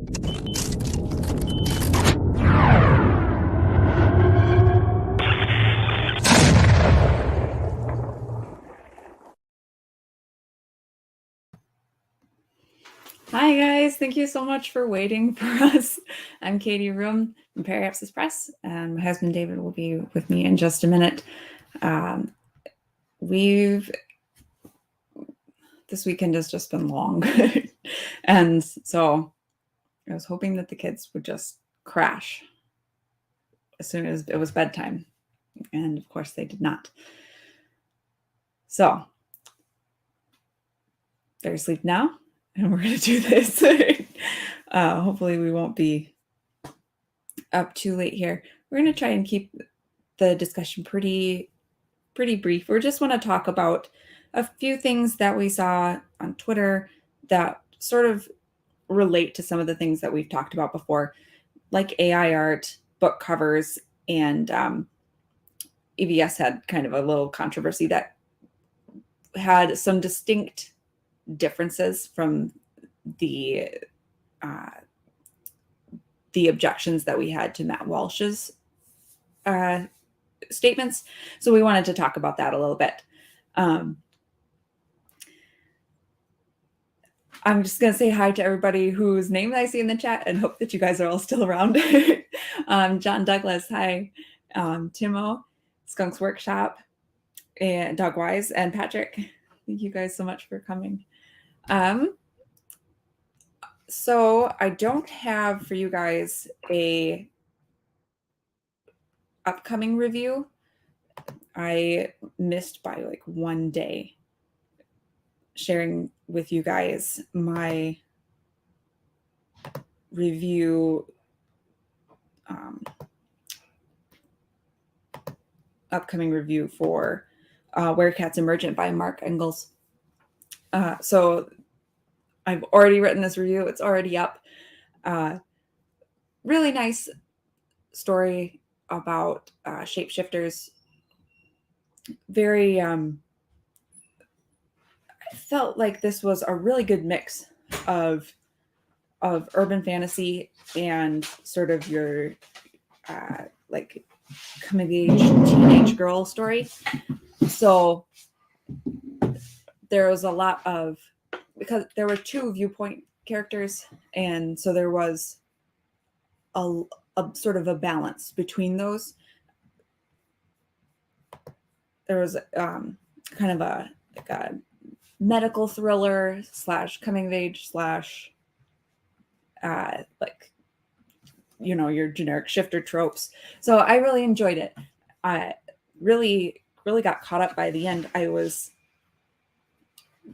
Hi guys, thank you so much for waiting for us. I'm Katie Roome from Periapsis Press, and my husband David will be with me in just a minute. This weekend has just been long, and so I was hoping that the kids would just crash as soon as it was bedtime, and of course they did not. So they're asleep now, and we're going to do this. Hopefully we won't be up too late here. We're going to try and keep the discussion pretty brief. We just want to talk about a few things that we saw on Twitter that sort of relate to some of the things that we've talked about before, like AI art, book covers, and EVS had kind of a little controversy that had some distinct differences from the objections that we had to Matt Walsh's statements. So we wanted to talk about that a little bit. I'm just going to say hi to everybody whose name I see in the chat and hope that you guys are all still around. John Douglas, hi. Timo, Skunks Workshop, and Doug Wise, and Patrick. Thank you guys so much for coming. So I don't have for you guys a upcoming review. I missed by like one day sharing with you guys my review, upcoming review for Where Cats Emergent by Mark Engels. So I've already written this review. It's already up. Really nice story about shapeshifters. Very, I felt like this was a really good mix of urban fantasy and sort of your like coming of age teenage girl story. So there was a lot of, because there were two viewpoint characters, and so there was a sort of a balance between those. There was kind of a medical thriller / coming of age / like, you know, your generic shifter tropes. So I really enjoyed it. I really got caught up by the end. I was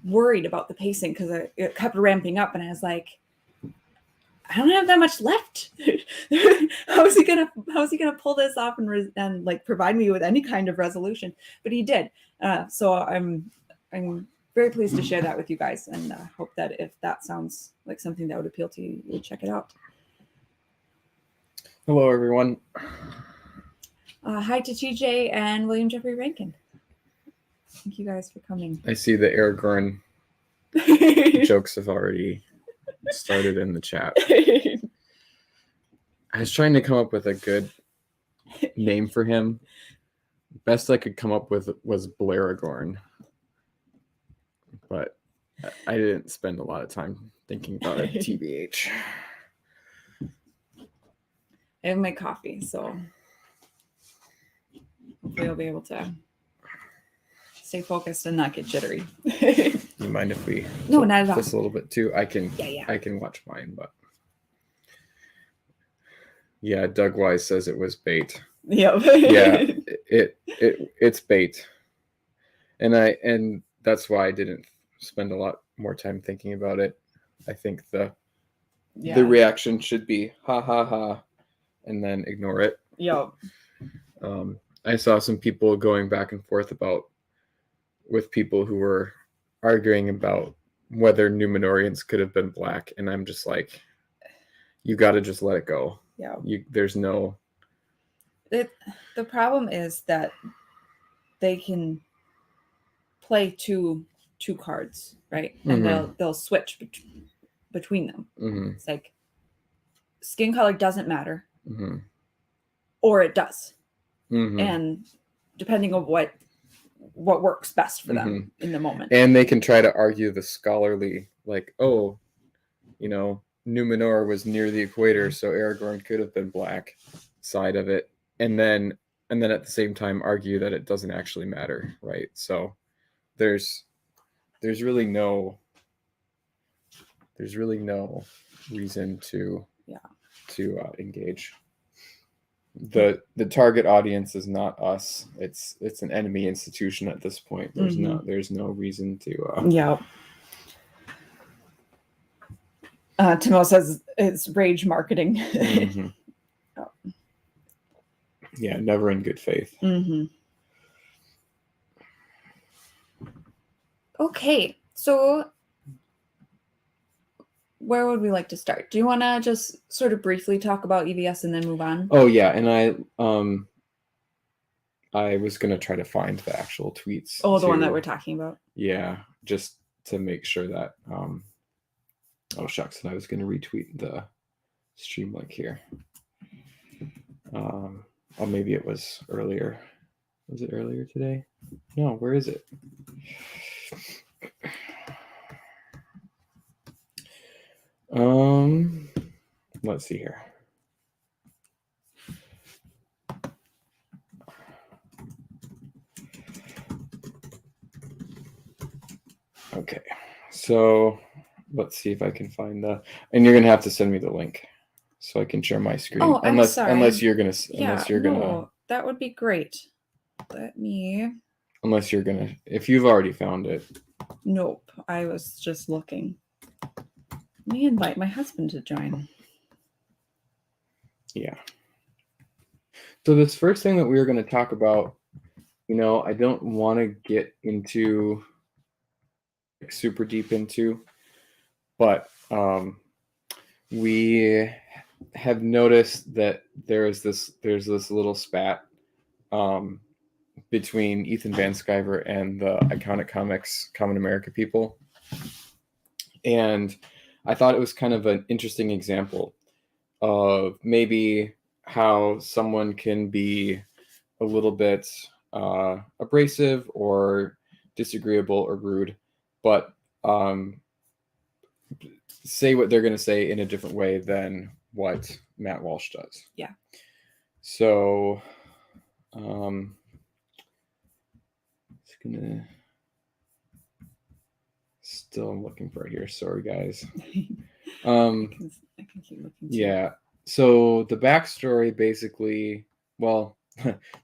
worried about the pacing because it kept ramping up, and I was like, I don't have that much left. How is he gonna pull this off and like provide me with any kind of resolution? But he did. So I'm very pleased to share that with you guys, and hope that if that sounds like something that would appeal to you, you'll check it out. Hello, everyone. Hi to TJ and William Jeffrey Rankin. Thank you guys for coming. I see the Aragorn jokes have already started in the chat. I was trying to come up with a good name for him. Best I could come up with was Blaragorn, but I didn't spend a lot of time thinking about it. TBH. I have my coffee, so hopefully I'll be able to stay focused and not get jittery. You mind if we not at all. This a little bit too? I can. Yeah. I can watch mine, but yeah, Doug Wise says it was bait. Yep. Yeah, it's bait, and that's why I didn't spend a lot more time thinking about it. I think the reaction should be ha ha ha, and then ignore it. Yep. I saw some people going back and forth with people who were arguing about whether Numenorians could have been black, and I'm just like, you got to just let it go. Yeah. There's no. The problem is that they can play two cards, right? And they'll switch between them. Mm-hmm. It's like, skin color doesn't matter, Mm-hmm. or it does. Mm-hmm. And depending on what works best for them Mm-hmm. in the moment. And they can try to argue the scholarly, like, oh, you know, Numenor was near the equator, so Aragorn could have been black side of it, and then at the same time argue that it doesn't actually matter, right? So there's really no reason to engage. The target audience is not us. It's an enemy institution at this point. There's no reason to yeah. Timo says it's rage marketing. Mm-hmm. Oh. Yeah, never in good faith. Mm-hmm. Okay, so where would we like to start? Do you want to just sort of briefly talk about EVS and then move on? Oh yeah, and I was gonna try to find the actual tweets. Oh, the one that we're talking about. Yeah, just to make sure that oh shucks, and I was gonna retweet the stream link here. Oh, maybe it was earlier. Was it earlier today? No, where is it? Let's see here. Okay, so let's see if I can find and you're gonna have to send me the link so I can share my screen. Oh, I'm sorry. Unless you're gonna. That would be great. Let me. Unless you're gonna, if you've already found it. Nope, I was just looking. Let me invite my husband to join. Yeah. So this first thing that we were going to talk about, you know, I don't want to get into super deep into, but we have noticed that there's this little spat between Ethan Van Sciver and the Iconic Comics Common America people. And I thought it was kind of an interesting example of maybe how someone can be a little bit abrasive or disagreeable or rude, but say what they're going to say in a different way than what Matt Walsh does. Yeah. So it's gonna still I'm looking for it here. Sorry guys. I can keep looking too. Yeah. So the backstory basically, well,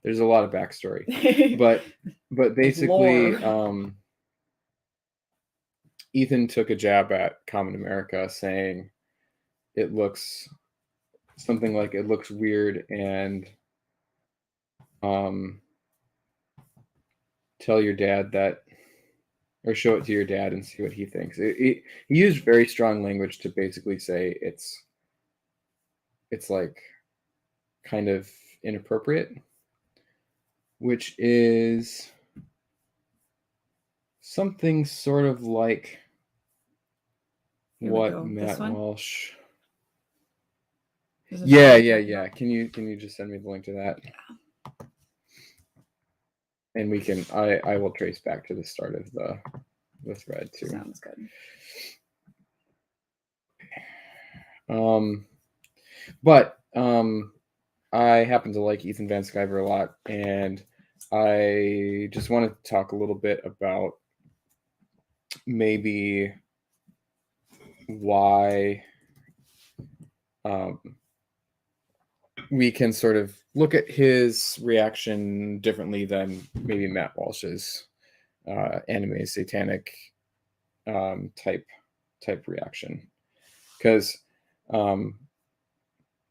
there's a lot of backstory, but basically, Ethan took a jab at Common America, saying it looks something like it looks weird, and tell your dad that, or show it to your dad and see what he thinks. He used very strong language to basically say it's like kind of inappropriate, which is something sort of like what Matt Walsh. Yeah. Can you just send me the link to that? Yeah. And we can. I will trace back to the start of the thread too. Sounds good. But I happen to like Ethan Van Sciver a lot, and I just want to talk a little bit about maybe why we can sort of look at his reaction differently than maybe Matt Walsh's anime satanic type reaction, because I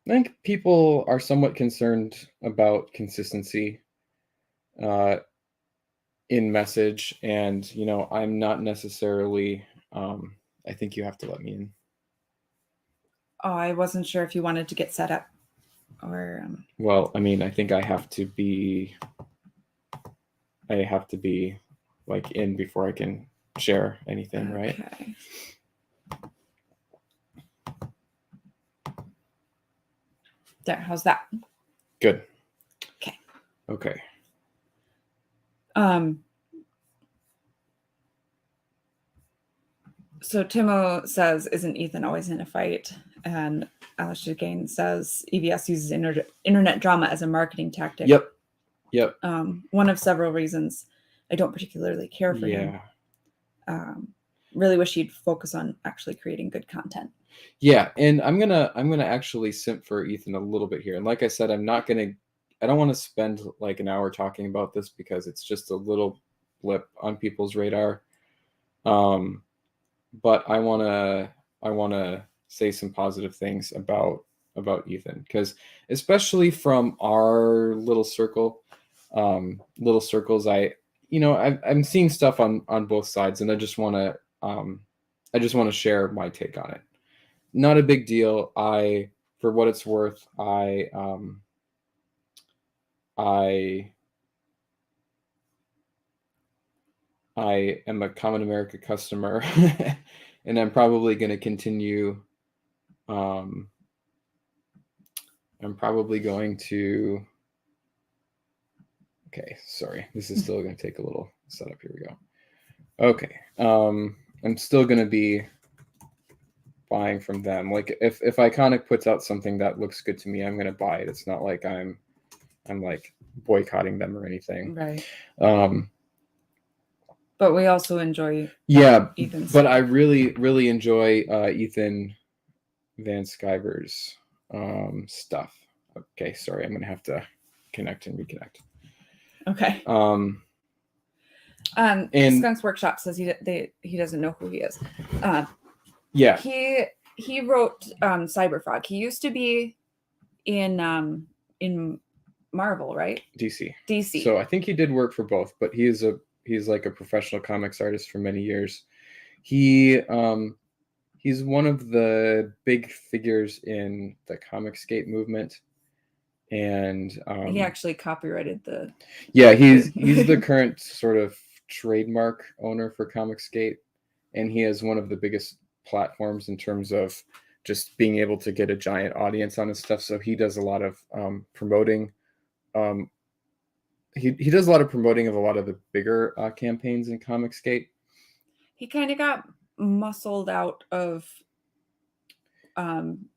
think people are somewhat concerned about consistency in message, and you know, I'm not necessarily. I think you have to let me in. Oh, I wasn't sure if you wanted to get set up, or. Well, I mean, I think I have to be like in before I can share anything, right? Okay. There, how's that? Good. Okay. Okay. So Timo says, "Isn't Ethan always in a fight?" And Alistair Gain says, "EVS uses internet drama as a marketing tactic." Yep. One of several reasons I don't particularly care for him. Really wish he'd focus on actually creating good content. Yeah, and I'm gonna actually simp for Ethan a little bit here. And like I said, I don't want to spend like an hour talking about this because it's just a little blip on people's radar. But I wanna say some positive things about Ethan, because especially from our little circle, little circles, I'm seeing stuff on both sides, and I just wanna share my take on it. Not a big deal. For what it's worth, I am a Common America customer, and I'm probably going to continue. I'm probably going to. Okay, sorry. This is still going to take a little setup. Here we go. Okay. I'm still going to be buying from them. Like if Iconic puts out something that looks good to me, I'm going to buy it. It's not like I'm like boycotting them or anything. Right. But we also enjoy Ethan's. But I really enjoy Ethan Van Sciver's stuff. Okay, sorry, I'm gonna have to connect and reconnect. Okay. And Skunk's Workshop says he doesn't know who he is. Yeah. He wrote Cyberfrog. He used to be in Marvel, right? DC. So I think he did work for both, but he's like a professional comics artist for many years. He's one of the big figures in the Comicsgate movement, and he actually copyrighted the. Yeah, he's the current sort of trademark owner for Comicsgate, and he has one of the biggest platforms in terms of just being able to get a giant audience on his stuff. So he does a lot of promoting. He does a lot of promoting of a lot of the bigger campaigns in Comicsgate. He kind of got muscled out of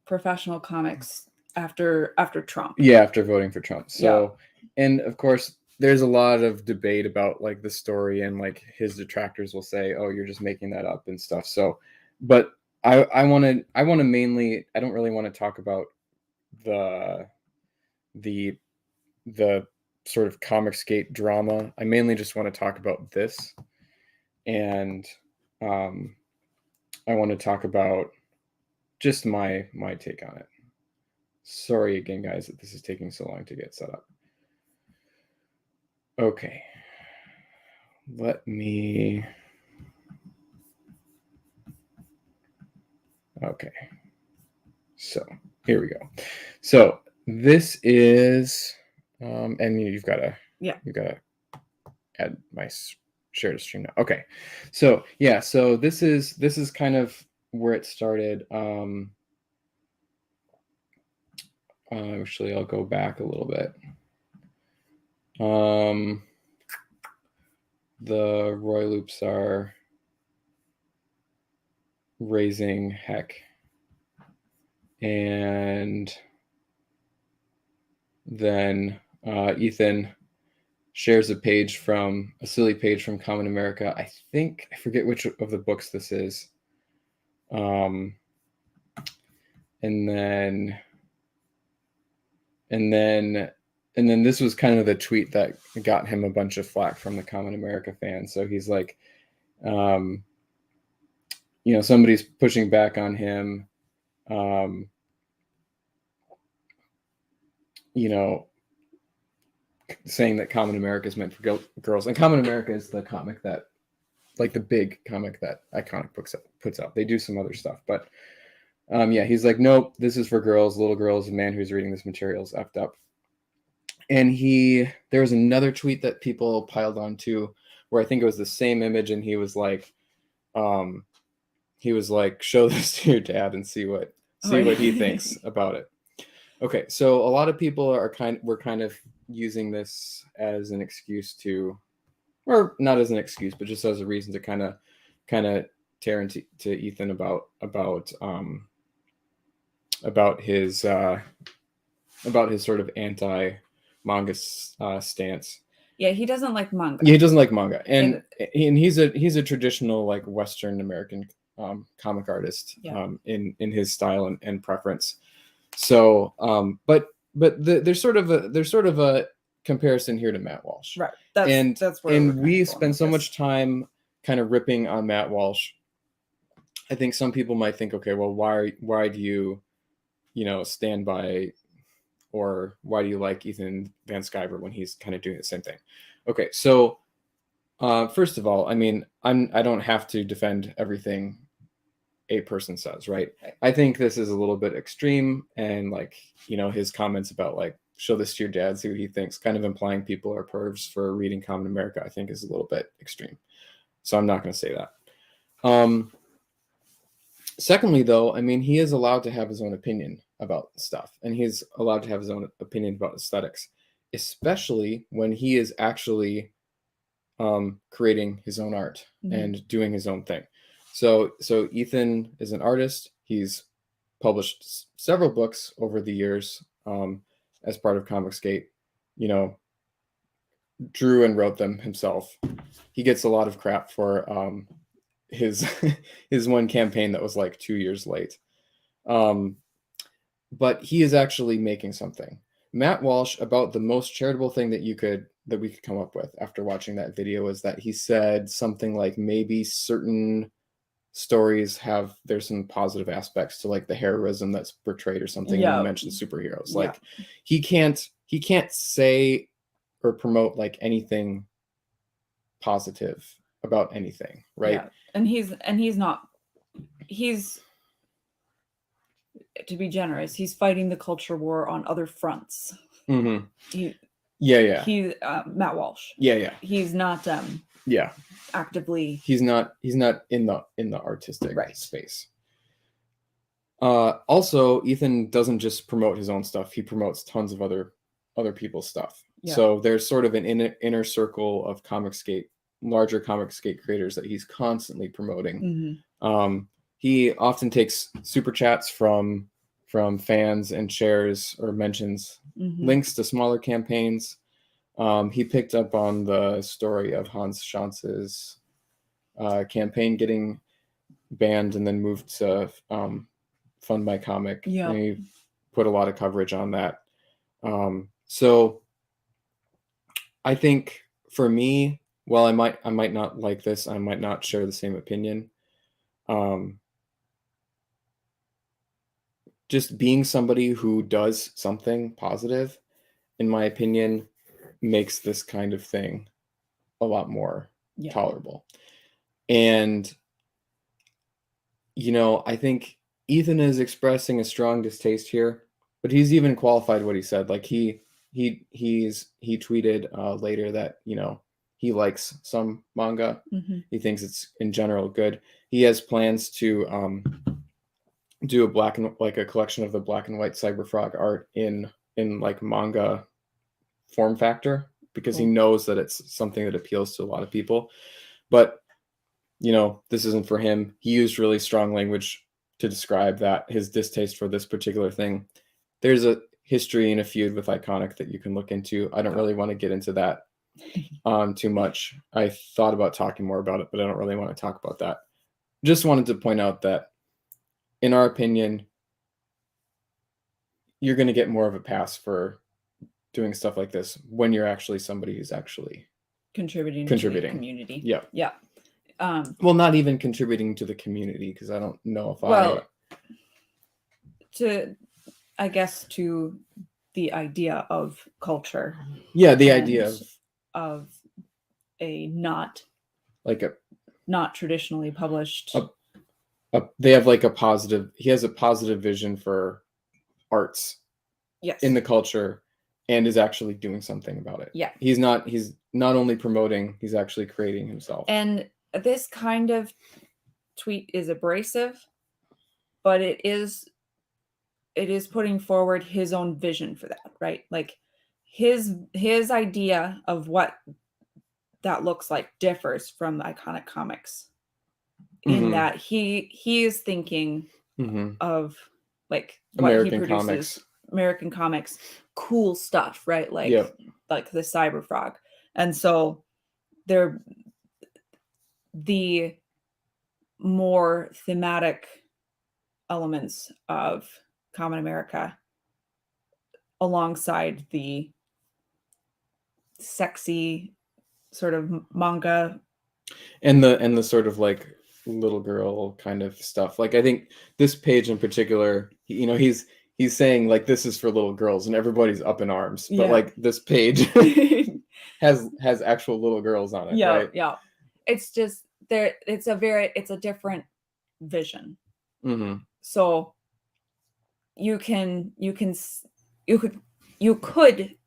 professional comics after Trump. Yeah, after voting for Trump. So, and of course, there's a lot of debate about like the story, and like his detractors will say, "Oh, you're just making that up" and stuff. So, but I want to mainly. I don't really want to talk about the sort of Comicsgate drama. I mainly just want to talk about this, and I want to talk about just my take on it. Sorry again, guys, that this is taking so long to get set up. Okay. Let me... Okay. So, here we go. So, this is... and you've got to... Yeah. You've got to add my share to stream now. Okay. So, yeah. So, this is kind of where it started. Actually, I'll go back a little bit. The Roy Loops are raising heck, and then Ethan shares a silly page from Common America. I forget which of the books this is. And then this was kind of the tweet that got him a bunch of flack from the Common America fans. So he's like, somebody's pushing back on him, saying that Common America is meant for girls. And Common America is the comic that, like the big comic that Iconic Books puts out. They do some other stuff, but he's like, nope, this is for girls, little girls. A man who's reading this material is effed up. And there was another tweet that people piled on too, where I think it was the same image, and he was like, show this to your dad and see what he thinks about it. Okay, so a lot of people we're kind of using this as an excuse to, or not as an excuse, but just as a reason to kind of tear into to Ethan about his sort of anti manga stance. Yeah, he doesn't like manga. Yeah, he doesn't like manga, and he's a traditional like Western American comic artist in his style and preference. So, there's sort of a comparison here to Matt Walsh, right? That's where we spend so much time kind of ripping on Matt Walsh. I think some people might think, okay, well, why do you stand by, or why do you like Ethan Van Sciver when he's kind of doing the same thing? Okay, so first of all, I mean, I don't have to defend everything a person says, right? I think this is a little bit extreme, and like, his comments about like, show this to your dad, see what he thinks, kind of implying people are pervs for reading Common America, I think is a little bit extreme. So I'm not going to say that. Secondly, though, I mean, he is allowed to have his own opinion about stuff, and he's allowed to have his own opinion about aesthetics, especially when he is actually creating his own art and doing his own thing. So Ethan is an artist. He's published several books over the years as part of Comicsgate. Drew and wrote them himself. He gets a lot of crap for his his one campaign that was like 2 years late. But he is actually making something. Matt Walsh, about the most charitable thing that we could come up with after watching that video, is that he said something like, maybe certain stories there's some positive aspects to like the heroism that's portrayed or something. And you mentioned superheroes. Like he can't say or promote like anything positive about anything, right? Yeah. And he's not, to be generous, he's fighting the culture war on other fronts. Mm-hmm. He's Matt Walsh. He's not actively, he's not in the artistic space. Also, Ethan doesn't just promote his own stuff, he promotes tons of other people's stuff. So there's sort of an inner circle of larger Comicsgate creators that he's constantly promoting. He often takes super chats from fans and shares or mentions links to smaller campaigns. He picked up on the story of Hans Schanz's campaign getting banned and then moved to Fund My Comic. And he put a lot of coverage on that. So I think for me, while I might not like this, I might not share the same opinion. Just being somebody who does something positive, in my opinion, makes this kind of thing a lot more tolerable. And I think Ethan is expressing a strong distaste here, but he's even qualified what he said. Like he tweeted later that he likes some manga. He thinks it's in general good. He has plans to do a collection of the black and white Cyberfrog art in like manga form factor, because he knows that it's something that appeals to a lot of people. But this isn't for him. He used really strong language to describe that his distaste for this particular thing. There's a history and a feud with Iconic that you can look into. I don't really want to get into that too much. I thought about talking more about it, but I don't really want to talk about that. Just wanted to point out that, in our opinion, you're going to get more of a pass for doing stuff like this when you're actually somebody who's actually contributing to the community. Yeah. Well, not even contributing to the community, because I don't know if to the idea of culture. Yeah, the idea of a not traditionally published. They have like he has a positive vision for arts in the culture, and is actually doing something about it. Yeah. He's not only promoting, he's actually creating himself. And this kind of tweet is abrasive, but it is putting forward his own vision for that, right? Like his idea of what that looks like differs from the iconic comics in that he is thinking of like what American he produces, comics. American comics, cool stuff, right? Like Yep. like the Cyber Frog. And so they're the more thematic elements of Common America alongside the sexy sort of manga And the sort of like little girl kind of stuff. Like I think this page in particular, you know, he's saying like this is for little girls and everybody's up in arms. But Yeah. like this page has actual little girls on it, yeah, right? yeah. It's just there. It's a different vision. So you could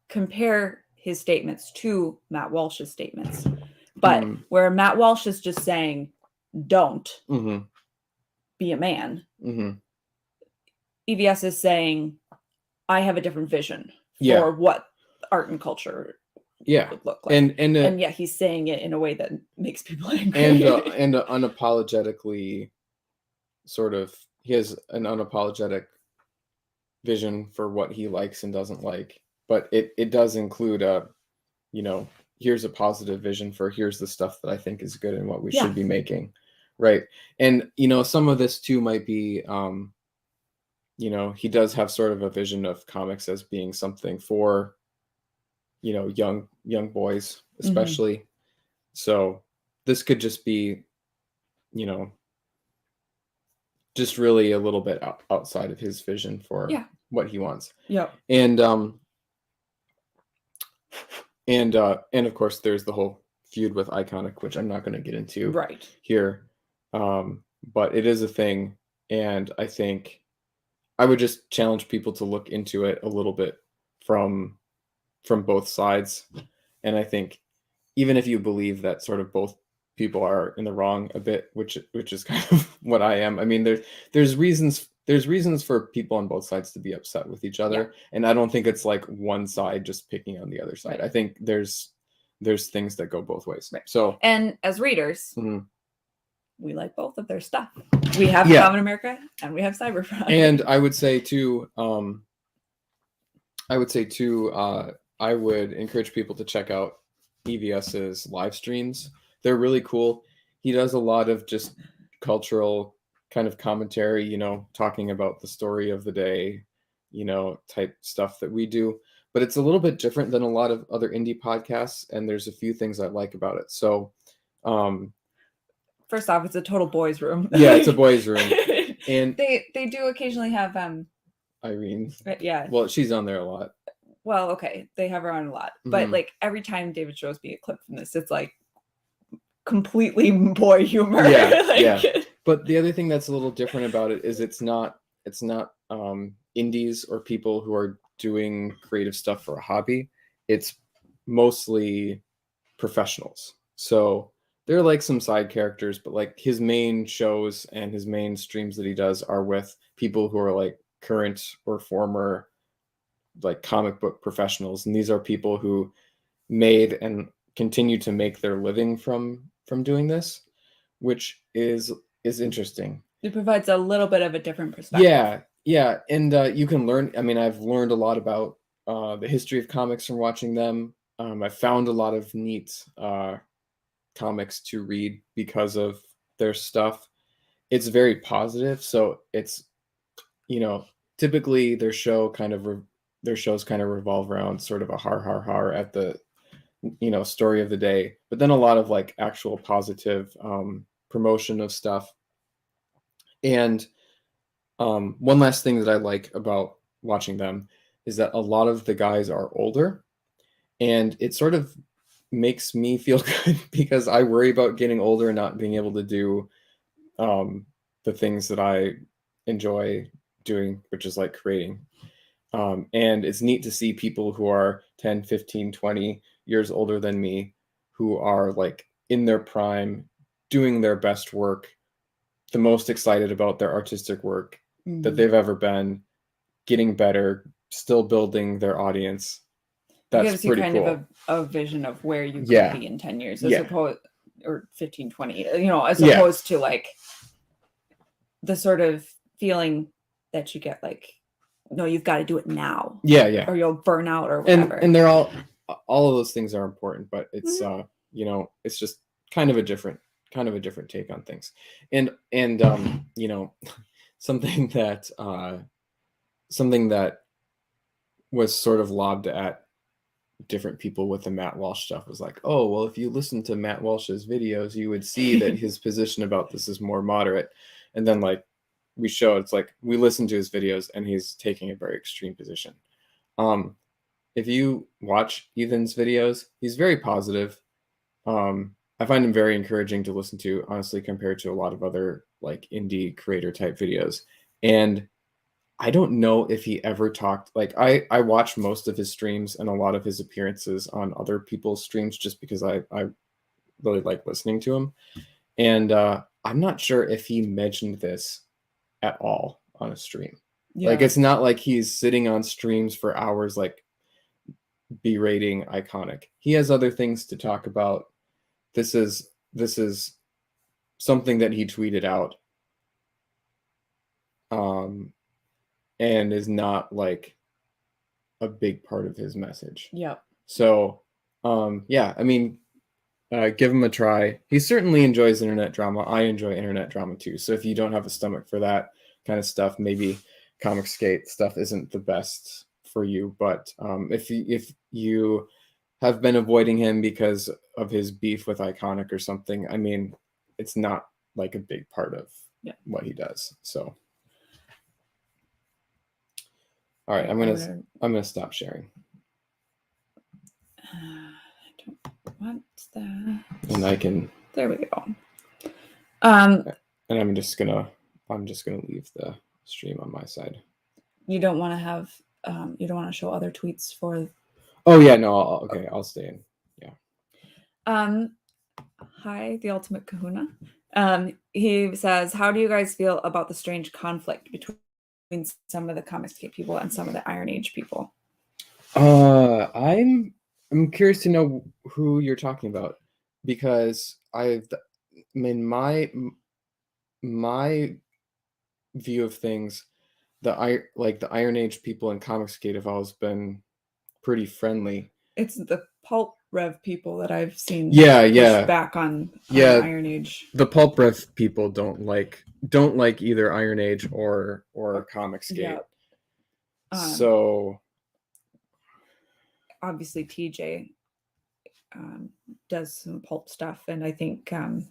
compare his statements to Matt Walsh's statements, but where Matt Walsh is just saying, "Don't be a man," EVS is saying, "I have a different vision for what art and culture would look like." And yeah, he's saying it in a way that makes people angry. And unapologetically, sort of, he has an unapologetic vision for what he likes and doesn't like, but it does include a, you know, here's a positive vision for here's the stuff that I think is good and what we should be making, right? And you know, some of this too might be you know, he does have sort of a vision of comics as being something for, you know, young boys especially. So this could just be, you know, just really a little bit outside of his vision for what he wants. And of course there's the whole feud with Iconic, which I'm not going to get into here. But it is a thing, and I think I would just challenge people to look into it a little bit from both sides. And I think even if you believe that sort of both people are in the wrong a bit, which is kind of what I am. I mean, there's reasons for people on both sides to be upset with each other, and I don't think it's like one side just picking on the other side. I think there's things that go both ways. So, and as readers, we like both of their stuff. We have Common America and we have Cyber Frog. And I would say too, I would encourage people to check out EVS's live streams. They're really cool. He does a lot of just cultural kind of commentary, you know, talking about the story of the day, you know, type stuff that we do. But it's a little bit different than a lot of other indie podcasts, and there's a few things I like about it. So, first off, it's a total boys' room. Yeah, it's a boys' room. And they do occasionally have Irene. Yeah. Well, she's on there a lot. Well, okay, they have her on a lot, but like every time David shows me a clip from this, it's like completely boy humor. Yeah. But the other thing that's a little different about it is it's not indies or people who are doing creative stuff for a hobby. It's mostly professionals. So there are like some side characters, but like his main shows and his main streams that he does are with people who are like current or former like comic book professionals, and these are people who made and continue to make their living from doing this, which is interesting. It provides a little bit of a different perspective. Yeah, and you can learn. I mean, I've learned a lot about the history of comics from watching them. I found a lot of neat comics to read because of their stuff. It's very positive, so it's, you know, typically their shows kind of revolve around sort of a har at the, you know, story of the day, but then a lot of like actual positive promotion of stuff. And one last thing that I like about watching them is that a lot of the guys are older, and it sort of makes me feel good because I worry about getting older and not being able to do the things that I enjoy doing, which is like creating. And it's neat to see people who are 10, 15, 20 years older than me, who are like in their prime, doing their best work, the most excited about their artistic work that they've ever been, getting better, still building their audience. It That's gives you pretty kind cool. of a vision of where you Yeah. could be in 10 years, as Yeah. opposed, or 15, 20, as Yeah. opposed to like the sort of feeling that you get like, no, you've got to do it now. Yeah, yeah. Or you'll burn out or whatever. And they're all of those things are important, but it's it's just kind of a different take on things. And something that was sort of lobbed at different people with the Matt Walsh stuff was like, oh, well, if you listen to Matt Walsh's videos, you would see that his position about this is more moderate. And then like we showed, it's like we listen to his videos and he's taking a very extreme position. If you watch Ethan's videos, he's very positive. I find him very encouraging to listen to, honestly, compared to a lot of other like indie creator type videos. And I don't know if he ever talked, like I watch most of his streams and a lot of his appearances on other people's streams just because I really like listening to him. And I'm not sure if he mentioned this at all on a stream. Yeah. Like it's not like he's sitting on streams for hours like berating Iconic. He has other things to talk about. This is something that he tweeted out. And is not like a big part of his message. Yeah. So, yeah, I mean, give him a try. He certainly enjoys internet drama. I enjoy internet drama too. So if you don't have a stomach for that kind of stuff, maybe Comic Skate stuff isn't the best for you. But if you have been avoiding him because of his beef with Iconic or something, I mean, it's not like a big part of what he does. So. All right, I'm gonna stop sharing. I don't want that. And I can. There we go. And I'm just gonna leave the stream on my side. You don't want to have. You don't want to show other tweets for. Oh yeah, no. I'll stay in. Yeah. Hi, the Ultimate Kahuna. He says, "How do you guys feel about the strange conflict between some of the Comicscape people and some of the Iron Age people?" I'm curious to know who you're talking about, because my view of things, the Iron Age people in Comicscape have always been pretty friendly. It's the Pulp Rev people that I've seen push back on Iron Age. The Pulp Rev people don't like either Iron Age or Comicscape. Yeah. So obviously TJ does some pulp stuff, and I think I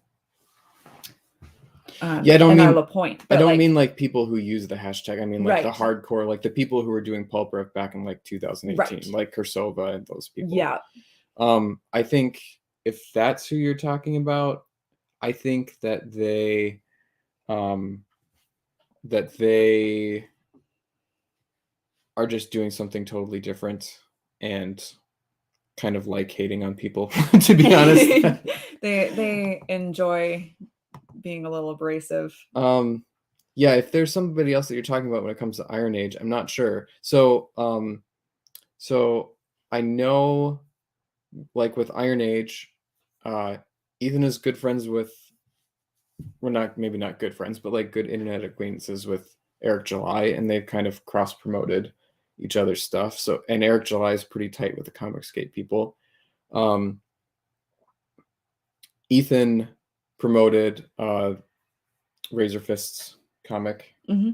don't mean LaPointe. I don't mean like people who use the hashtag. I mean like the hardcore, like the people who were doing Pulp Rev back in like 2018, like Kursova and those people. Yeah. I think if that's who you're talking about, I think that they are just doing something totally different and kind of like hating on people, to be honest. they enjoy being a little abrasive. Yeah, if there's somebody else that you're talking about when it comes to Iron Age, I'm not sure. So I know, like with Iron Age, Ethan is good friends with, maybe not good friends, but like good internet acquaintances with Eric July, and they've kind of cross promoted each other's stuff. So, and Eric July is pretty tight with the Comicscape people. Ethan promoted Razor Fist's comic. Mm-hmm.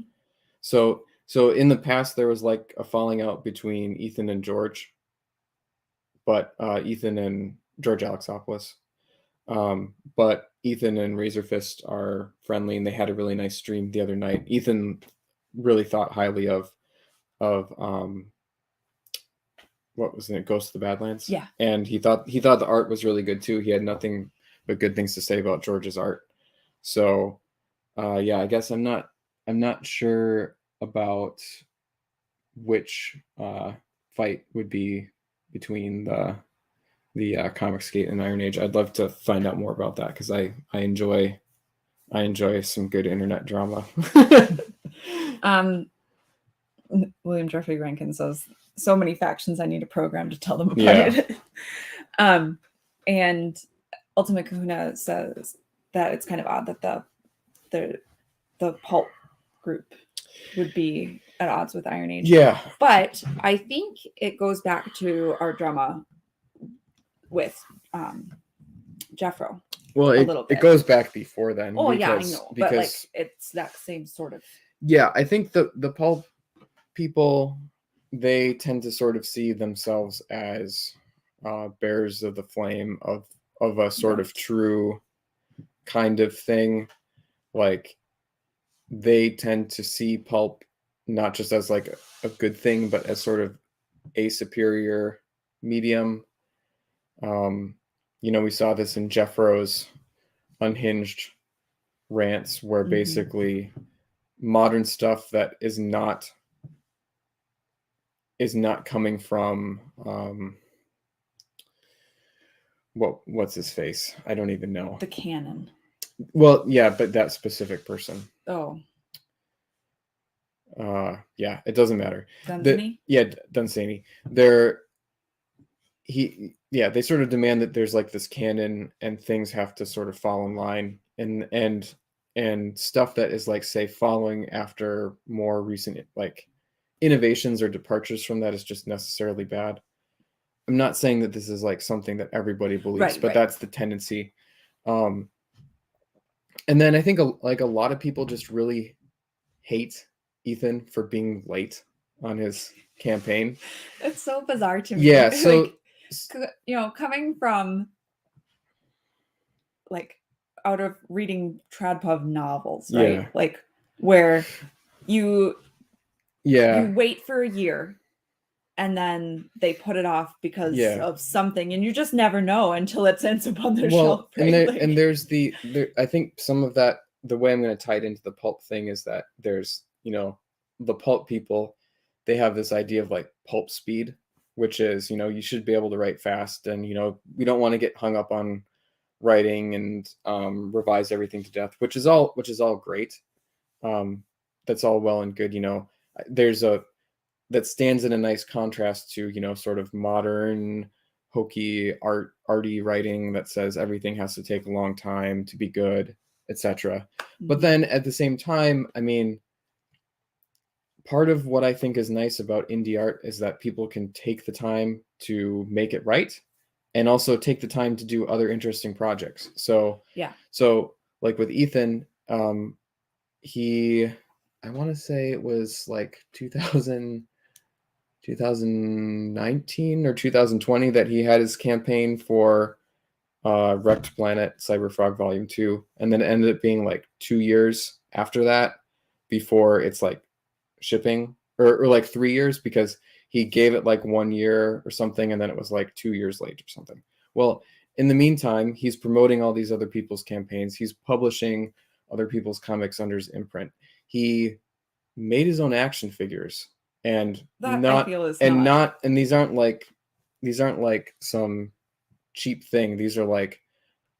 So in the past there was like a falling out between Ethan and George, but Ethan and George Alexopoulos. But Ethan and Razor Fist are friendly, and they had a really nice stream the other night. Ethan really thought highly of what was it, Ghost of the Badlands? Yeah. And he thought the art was really good too. He had nothing but good things to say about George's art. So I guess I'm not sure about which fight would be between the Comicscape and Iron Age. I'd love to find out more about that, because I enjoy some good internet drama. William Jeffrey Rankin says, so many factions I need a program to tell them Yeah. apart. And Ultimate Kahuna says that it's kind of odd that the pulp group would be at odds with Iron Age. Yeah. But I think it goes back to our drama with Jeffro. Well, it goes back before then. Oh, yeah, I know. But like it's that same sort of. Yeah, I think the pulp people, they tend to sort of see themselves as bearers of the flame of a sort of true kind of thing. Like, they tend to see pulp not just as like a good thing, but as sort of a superior medium. We saw this in Jeffro's unhinged rants, where basically modern stuff that is not coming from what's his face? I don't even know. The canon. Well, yeah, but that specific person. Oh. Yeah, it doesn't matter. Dunsany? Dunsany. They sort of demand that there's like this canon and things have to sort of fall in line, and stuff that is like, say, following after more recent like innovations or departures from that is just necessarily bad. I'm not saying that this is like something that everybody believes, but that's the tendency. And then I think a lot of people just really hate Ethan for being late on his campaign. It's so bizarre to me. Yeah, so like, coming from like out of reading Tradpov novels, right? Yeah. Like where you wait for a year and then they put it off because of something, and you just never know until it ends up on their shelf. Right? And there's I think some of that, the way I'm going to tie it into the pulp thing is that there's, the pulp people, they have this idea of like pulp speed, which is, you should be able to write fast, and, we don't want to get hung up on writing and revise everything to death, which is all great. That's all well and good. There's that stands in a nice contrast to, sort of modern hokey arty writing that says everything has to take a long time to be good, etc. But then at the same time, I mean, part of what I think is nice about indie art is that people can take the time to make it right, and also take the time to do other interesting projects. So like with Ethan, I want to say it was like 2019 or 2020 that he had his campaign for Wrecked Planet Cyberfrog Volume 2, and then it ended up being like 2 years after that before it's like shipping, or like 3 years, because he gave it like 1 year or something, and then it was like 2 years late or something. Well, in the meantime, he's promoting all these other people's campaigns. He's publishing other people's comics under his imprint. He made his own action figures, and these aren't like some cheap thing. These are like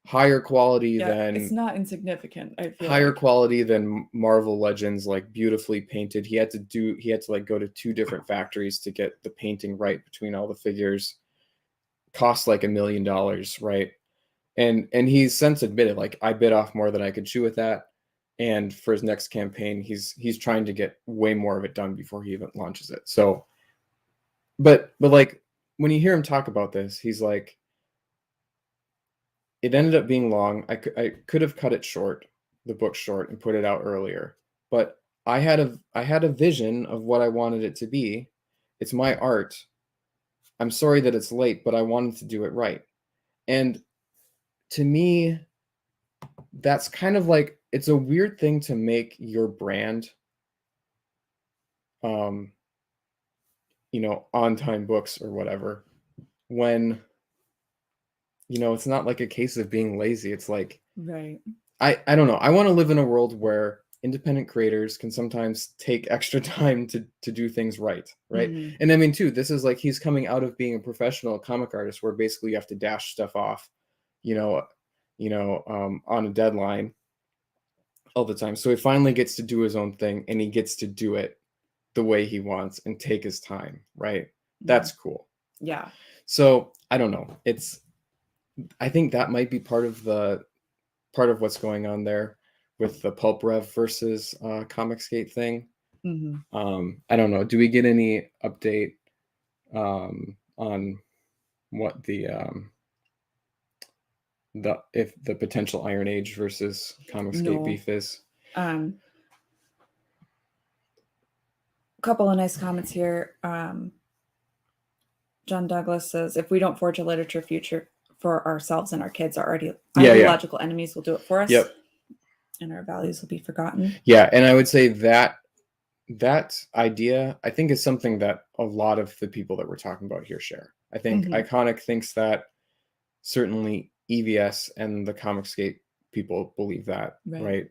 higher quality than, it's not insignificant. I feel higher quality than Marvel Legends, like beautifully painted. He had to like go to 2 different factories to get the painting right between all the figures. Cost like $1 million, right? And he's since admitted, like, I bit off more than I could chew with that. And for his next campaign, he's trying to get way more of it done before he even launches it. So, but like, when you hear him talk about this, he's like, it ended up being long. I could have cut it short, the book short, and put it out earlier. But I had a vision of what I wanted it to be. It's my art. I'm sorry that it's late, but I wanted to do it right. And to me, that's kind of like, it's a weird thing to make your brand, on time books or whatever, when, it's not like a case of being lazy. It's like, right. I don't know. I want to live in a world where independent creators can sometimes take extra time to do things right. Mm-hmm. And I mean, too, this is like, he's coming out of being a professional comic artist, where basically you have to dash stuff off, on a deadline all the time. So he finally gets to do his own thing, and he gets to do it the way he wants and take his time, right? That's cool. Yeah. So I don't know. I think that might be part of what's going on there with the Pulp Rev versus Comicsgate thing. I don't know. Do we get any update on what if the potential Iron Age versus Comicsgate beef is? A couple of nice comments here. John Douglas says, if we don't forge a literature future for ourselves and our kids, our ideological enemies will do it for us. Yep. And our values will be forgotten. Yeah, and I would say that idea, I think, is something that a lot of the people that we're talking about here share. I think Iconic thinks that. Certainly EVS and the Comicsgate people believe that, right?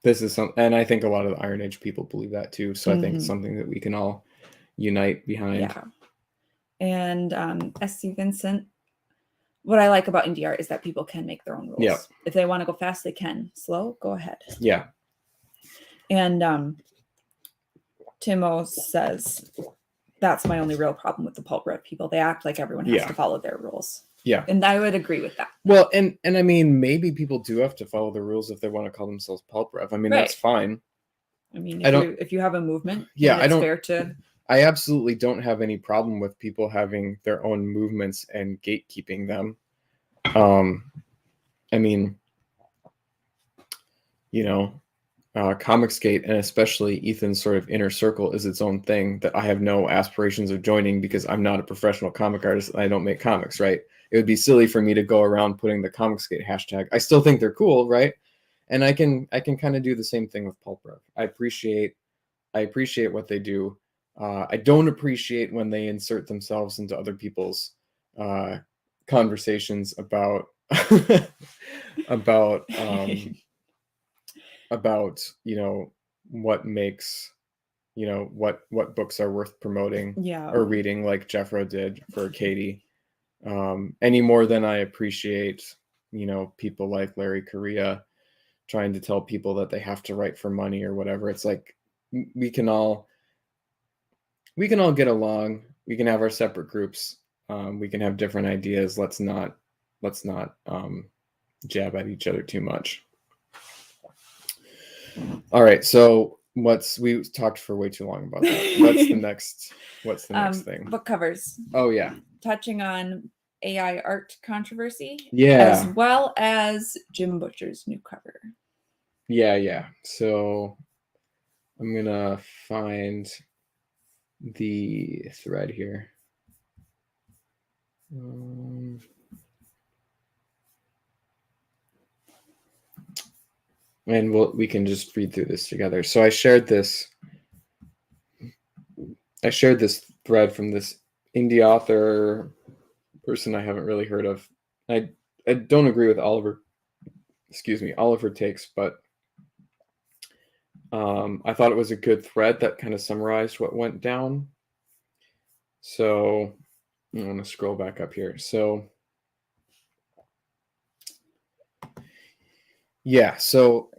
This is something, and I think a lot of the Iron Age people believe that too. So I think it's something that we can all unite behind. Yeah. And SC Vincent, what I like about indie art is that people can make their own rules. Yeah. If they want to go fast, they can. Slow, go ahead. Yeah. And Timo says, that's my only real problem with the Pulp Rev people. They act like everyone has to follow their rules. Yeah. And I would agree with that. Well, and I mean, maybe people do have to follow the rules if they want to call themselves Pulp Rev. I mean, that's fine. I mean, if you have a movement, it's fair to. I absolutely don't have any problem with people having their own movements and gatekeeping them. I mean, Comicsgate, and especially Ethan's sort of inner circle, is its own thing that I have no aspirations of joining because I'm not a professional comic artist and I don't make comics, right? It would be silly for me to go around putting the Comicsgate hashtag. I still think they're cool, right? And I can kind of do the same thing with Pulp Rev. I appreciate what they do. I don't appreciate when they insert themselves into other people's conversations about about what makes what books are worth promoting or reading, like Jeffro did for Katie, any more than I appreciate people like Larry Correa trying to tell people that they have to write for money or whatever. It's like we can all get along. We can have our separate groups. We can have different ideas. Let's not jab at each other too much. All right, so we talked for way too long about that. What's the next thing? Book covers. Oh yeah. Touching on AI art controversy. Yeah. As well as Jim Butcher's new cover. Yeah. So I'm gonna find the thread here. And we can just read through this together. So I shared this thread from this indie author person I haven't really heard of. I don't agree with all of her takes, but I thought it was a good thread that kind of summarized what went down. So I'm going to scroll back up here. So yeah, so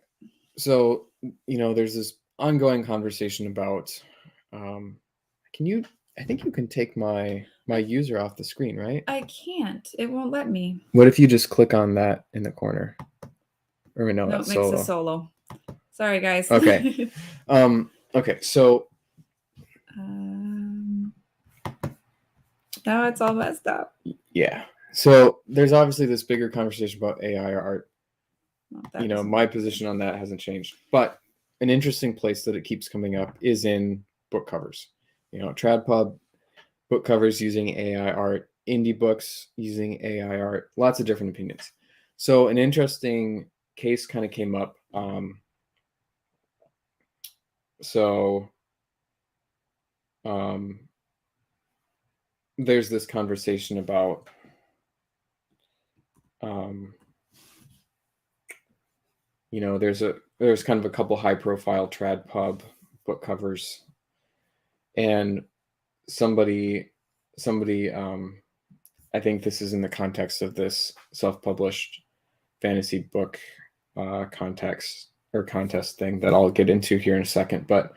there's this ongoing conversation about I think you can take my user off the screen, right? I can't. It won't let me. What if you just click on that in the corner? Or no, that's it makes a solo. Sorry, guys. Okay. Okay, so now it's all messed up. Yeah. So there's obviously this bigger conversation about AI art. My position on that hasn't changed. But an interesting place that it keeps coming up is in book covers. TradPub book covers using AI art, indie books using AI art, lots of different opinions. So an interesting case kind of came up. There's this conversation about there's kind of a couple high profile TradPub book covers, and somebody I think this is in the context of this self-published fantasy book context or contest thing that I'll get into here in a second. But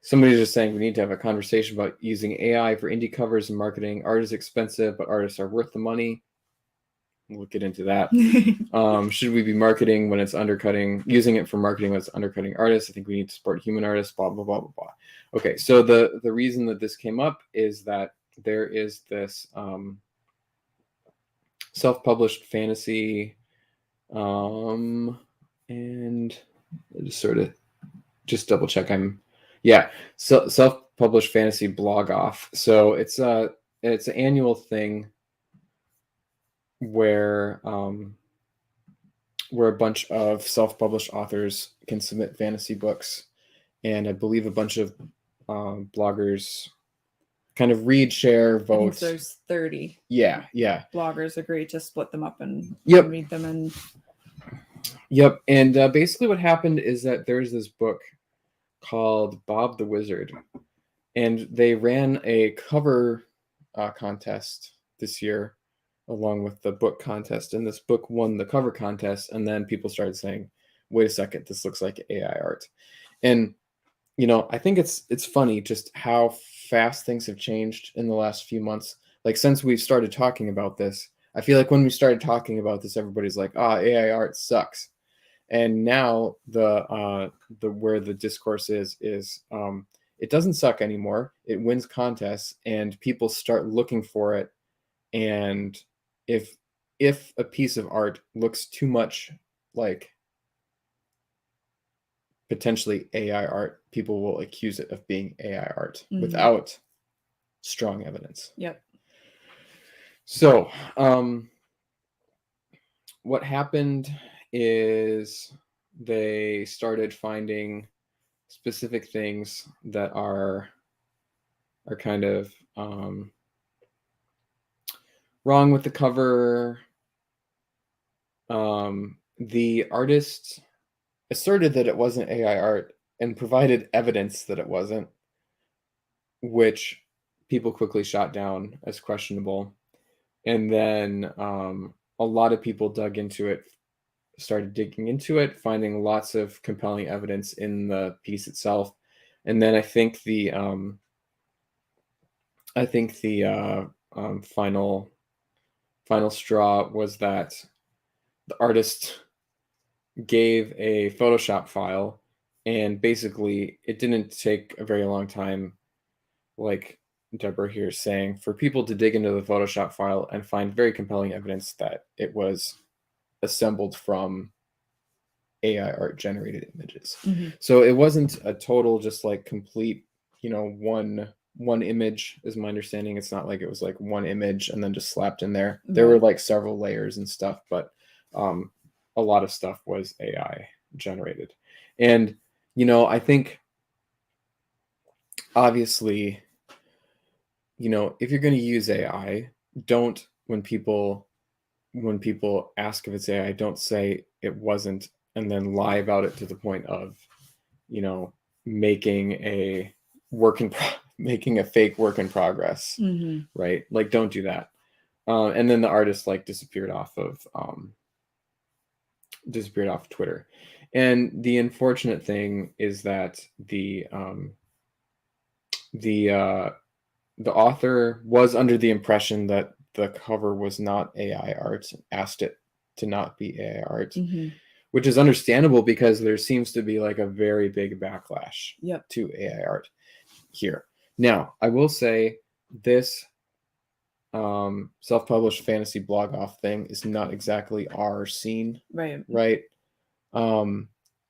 somebody's just saying we need to have a conversation about using AI for indie covers and marketing. Art is expensive, but artists are worth the money. We'll get into that. Should we be marketing when it's undercutting, using it for marketing when it's undercutting artists? I think we need to support human artists, blah, blah, blah, blah, blah. Okay, so the reason that this came up is that there is this self-published fantasy, and just sort of just double check. So self-published fantasy blog off. So it's an annual thing where a bunch of self-published authors can submit fantasy books, and I believe a bunch of bloggers kind of read, share, vote. I think there's 30. Yeah. Bloggers agree to split them up and Yep. read them. And yep. And basically what happened is that there's this book called Bob the Wizard, and they ran a cover contest this year along with the book contest, and this book won the cover contest. And then people started saying, wait a second, this looks like AI art. And I think it's funny just how fast things have changed in the last few months. Like, since we've started talking about this, I feel like when we started talking about this, everybody's like, AI art sucks. And now the where the discourse is it doesn't suck anymore. It wins contests, and people start looking for it. And if a piece of art looks too much like potentially AI art, people will accuse it of being AI art without strong evidence. Yep. So what happened is they started finding specific things that are kind of wrong with the cover. The artist asserted that it wasn't AI art and provided evidence that it wasn't, which people quickly shot down as questionable. And then a lot of people started digging into it, finding lots of compelling evidence in the piece itself. And then I think the final straw was that the artist gave a Photoshop file, and basically it didn't take a very long time, like Deborah here is saying, for people to dig into the Photoshop file and find very compelling evidence that it was assembled from AI art generated images. So it wasn't a total just like complete, one image is my understanding. It's not like it was like one image and then just slapped in there. There were like several layers and stuff, but a lot of stuff was AI generated. And I think obviously, if you're going to use AI, don't, when people ask if it's AI, don't say it wasn't and then lie about it to the point of making a fake work in progress. Right? Like, don't do that. And then the artist disappeared off of Twitter. And the unfortunate thing is that the author was under the impression that the cover was not AI art, asked it to not be AI art, which is understandable because there seems to be like a very big backlash to AI art here. Now, I will say this self-published fantasy blog off thing is not exactly our scene. Right.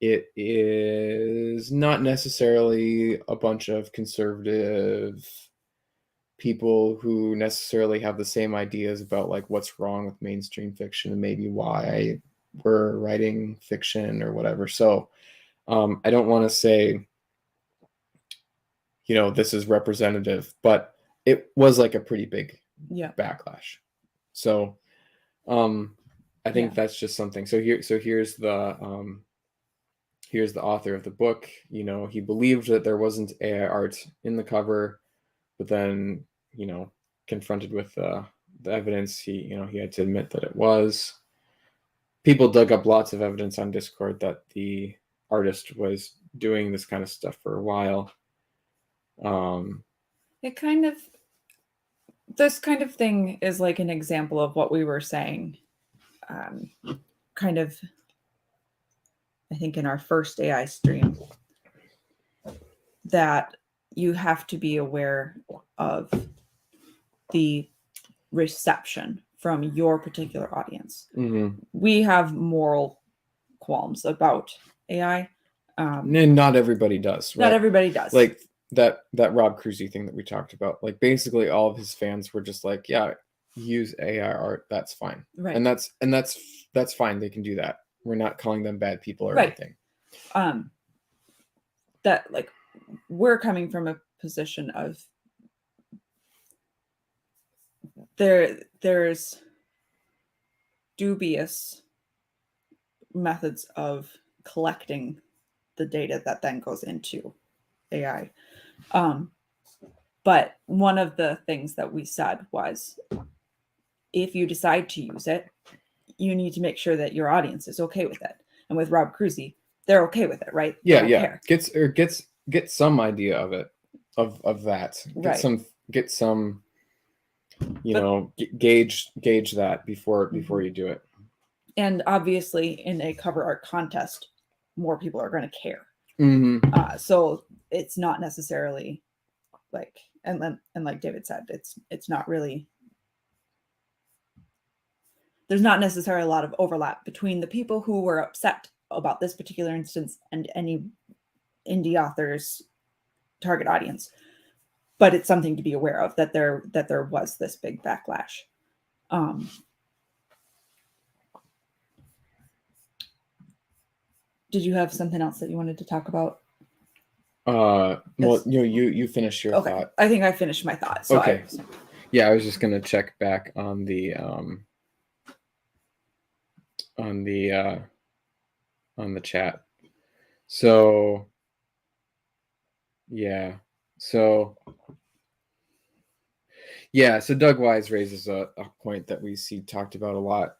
It is not necessarily a bunch of conservative people who necessarily have the same ideas about like what's wrong with mainstream fiction and maybe why we're writing fiction or whatever. So I don't want to say, this is representative, but it was like a pretty big backlash. So I think that's just something. So here's the author of the book. He believed that there wasn't AI art in the cover, but then confronted with the evidence, he had to admit that it was. People dug up lots of evidence on Discord that the artist was doing this kind of stuff for a while. It kind of, this kind of thing is like an example of what we were saying, kind of, I think in our first AI stream, that you have to be aware of the reception from your particular audience. Mm-hmm. We have moral qualms about AI. And not everybody does, right? Not everybody does. Like that Rob Cruzy thing that we talked about. Like basically all of his fans were just like, yeah, use AI art, that's fine. Right. And that's fine. They can do that. We're not calling them bad people or right. anything. That like we're coming from a position of there's dubious methods of collecting the data that then goes into AI. But one of the things that we said was, if you decide to use it, you need to make sure that your audience is okay with it. And with Rob Cruzy, they're okay with it, right? Yeah, yeah. Get some idea of it, of that. Get some, gauge that before you do it. And obviously, in a cover art contest, more people are going to care. Mm-hmm. So it's not necessarily like, and like David said, it's not really, there's not necessarily a lot of overlap between the people who were upset about this particular instance and any indie author's target audience. But it's something to be aware of, that there was this big backlash. Did you have something else that you wanted to talk about? Well, you finished your thought. I think I finished my thought. So okay. I was just gonna check back on the chat. So so Doug Wise raises a point that we see talked about a lot.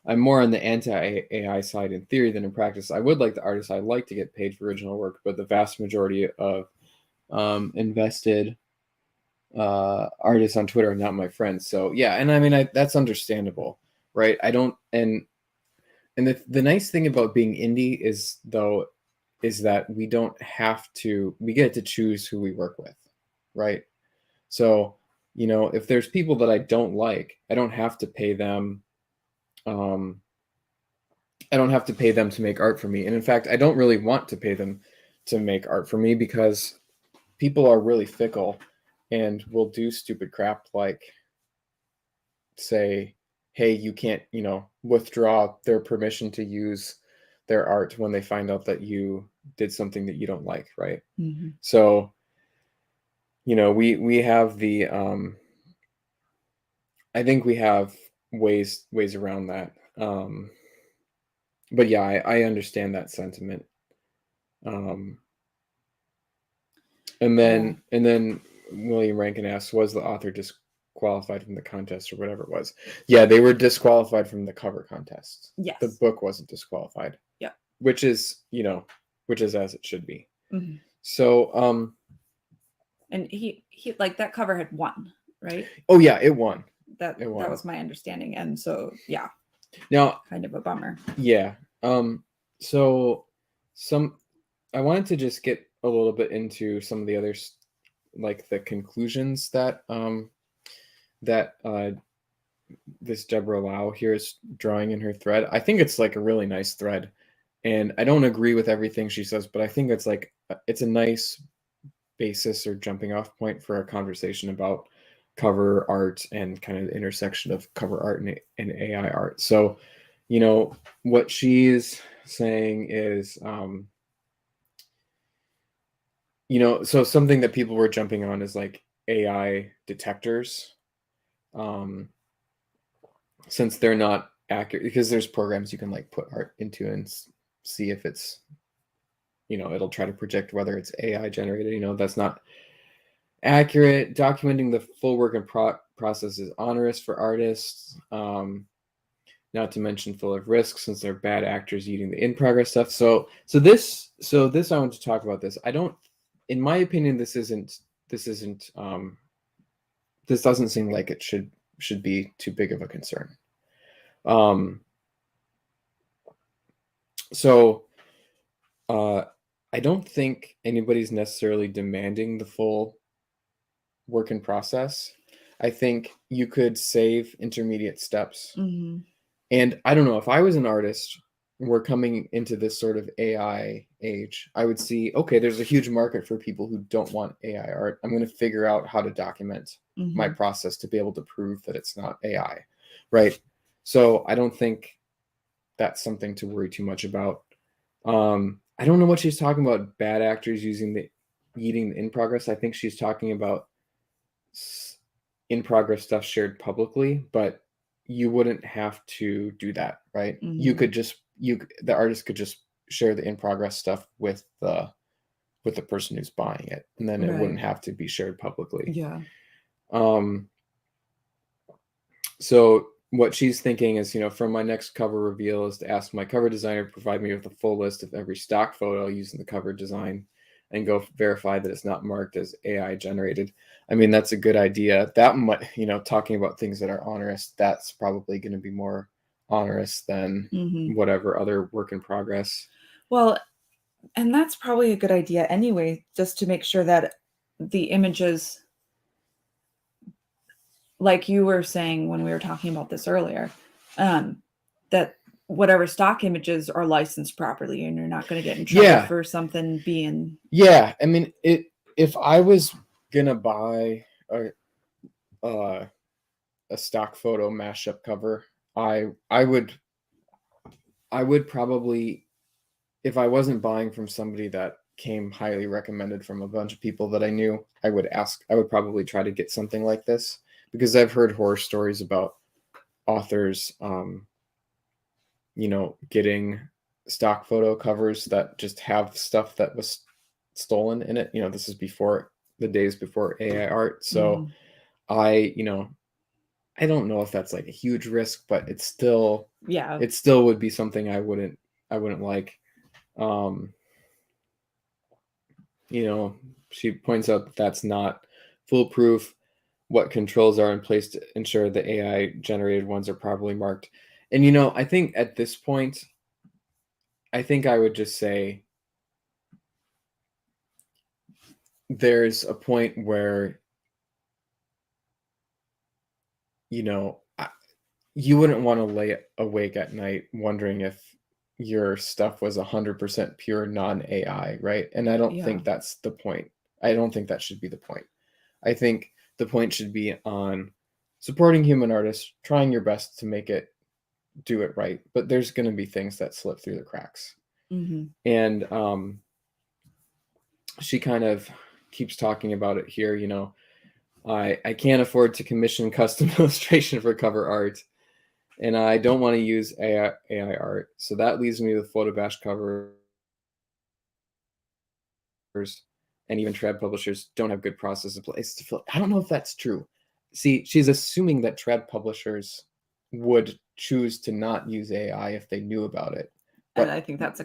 I'm more on the anti-AI side in theory than in practice. I would like the artists I like to get paid for original work, but the vast majority of invested artists on Twitter are not my friends. So yeah, and I mean that's understandable, right? I don't, and the nice thing about being indie is that we don't have to, we get to choose who we work with, right? So if there's people that I don't like, I don't have to pay them. I don't have to pay them to make art for me. And in fact, I don't really want to pay them to make art for me, because people are really fickle and will do stupid crap like say, hey, you can't, withdraw their permission to use their art when they find out that you did something that you don't like, right? Mm-hmm. So, we have the, I think we have ways around that. But yeah, I understand that sentiment. And then William Rankin asks, was the author disqualified from the contest or whatever it was? Yeah, they were disqualified from the cover contest. Yes. The book wasn't disqualified. Yeah. Which is as it should be. Mm-hmm. So, and he like that cover had won, right? Oh yeah, it won. That was my understanding. And so, yeah. Now, kind of a bummer. Yeah. So I wanted to just get a little bit into some of the others, like the conclusions that this Deborah Lau here is drawing in her thread. I think it's like a really nice thread, and I don't agree with everything she says, but I think it's a nice basis or jumping off point for a conversation about cover art and kind of the intersection of cover art and AI art. So, what she's saying is, so something that people were jumping on is like AI detectors, since they're not accurate, because there's programs you can like put art into and see if it's, it'll try to predict whether it's AI generated. That's not accurate. Documenting the full work and process is onerous for artists. not to mention full of risk since they're bad actors eating the in progress stuff. So this I want to talk about this. I don't, in my opinion, this doesn't seem like it should be too big of a concern. So I don't think anybody's necessarily demanding the full work in process. I think you could save intermediate steps. Mm-hmm. And I don't know, if I was an artist, we're coming into this sort of AI age, I would see, okay, there's a huge market for people who don't want AI art. I'm going to figure out how to document my process to be able to prove that it's not AI, right? So I don't think that's something to worry too much about. I don't know what she's talking about, bad actors eating the in progress. I think she's talking about in progress stuff shared publicly, but you wouldn't have to do that, right? You could just the artist could just share the in progress stuff with the person who's buying it, and then it wouldn't have to be shared publicly. Yeah. So what she's thinking is, from my next cover reveal is to ask my cover designer to provide me with a full list of every stock photo used in the cover design and go verify that it's not marked as AI generated. I mean, that's a good idea. That might, talking about things that are onerous, that's probably going to be more onerous than whatever other work in progress. Well, and that's probably a good idea anyway, just to make sure that the images, like you were saying when we were talking about this earlier, that whatever stock images are licensed properly, and you're not going to get in trouble for something being. Yeah, I mean, if I was gonna buy a stock photo mashup cover, I would probably, if I wasn't buying from somebody that came highly recommended from a bunch of people that I knew, I would probably try to get something like this, because I've heard horror stories about authors, getting stock photo covers that just have stuff that was stolen in it. This is before the days before AI art. So I don't know if that's like a huge risk, but it still would be something I wouldn't like. She points out that that's not foolproof. What controls are in place to ensure the AI generated ones are properly marked. And I think at this point, I think I would just say there's a point where you wouldn't want to lay awake at night wondering if your stuff was 100% pure non-AI, right? And I don't think that's the point. I don't think that should be the point. I think the point should be on supporting human artists, trying your best to make it do it right, but there's going to be things that slip through the cracks. And she kind of keeps talking about it here. I can't afford to commission custom illustration for cover art, and I don't want to use AI art. So that leaves me with photobash covers, and even trad publishers don't have good processes in place to fill. I don't know if that's true. See, she's assuming that trad publishers would choose to not use AI if they knew about it. But and I think that's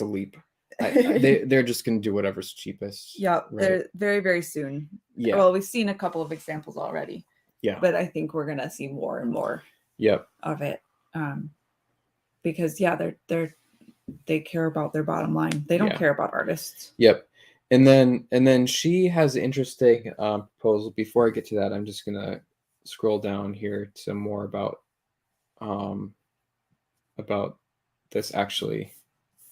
a leap. They're just going to do whatever's cheapest. Yeah, right? They're very, very soon. Yeah. Well, we've seen a couple of examples already. Yeah. But I think we're going to see more and more. Of it. Because they care about their bottom line. They don't care about artists. Yep. And then she has an interesting proposal. Before I get to that, I'm just going to scroll down here to more about this actually.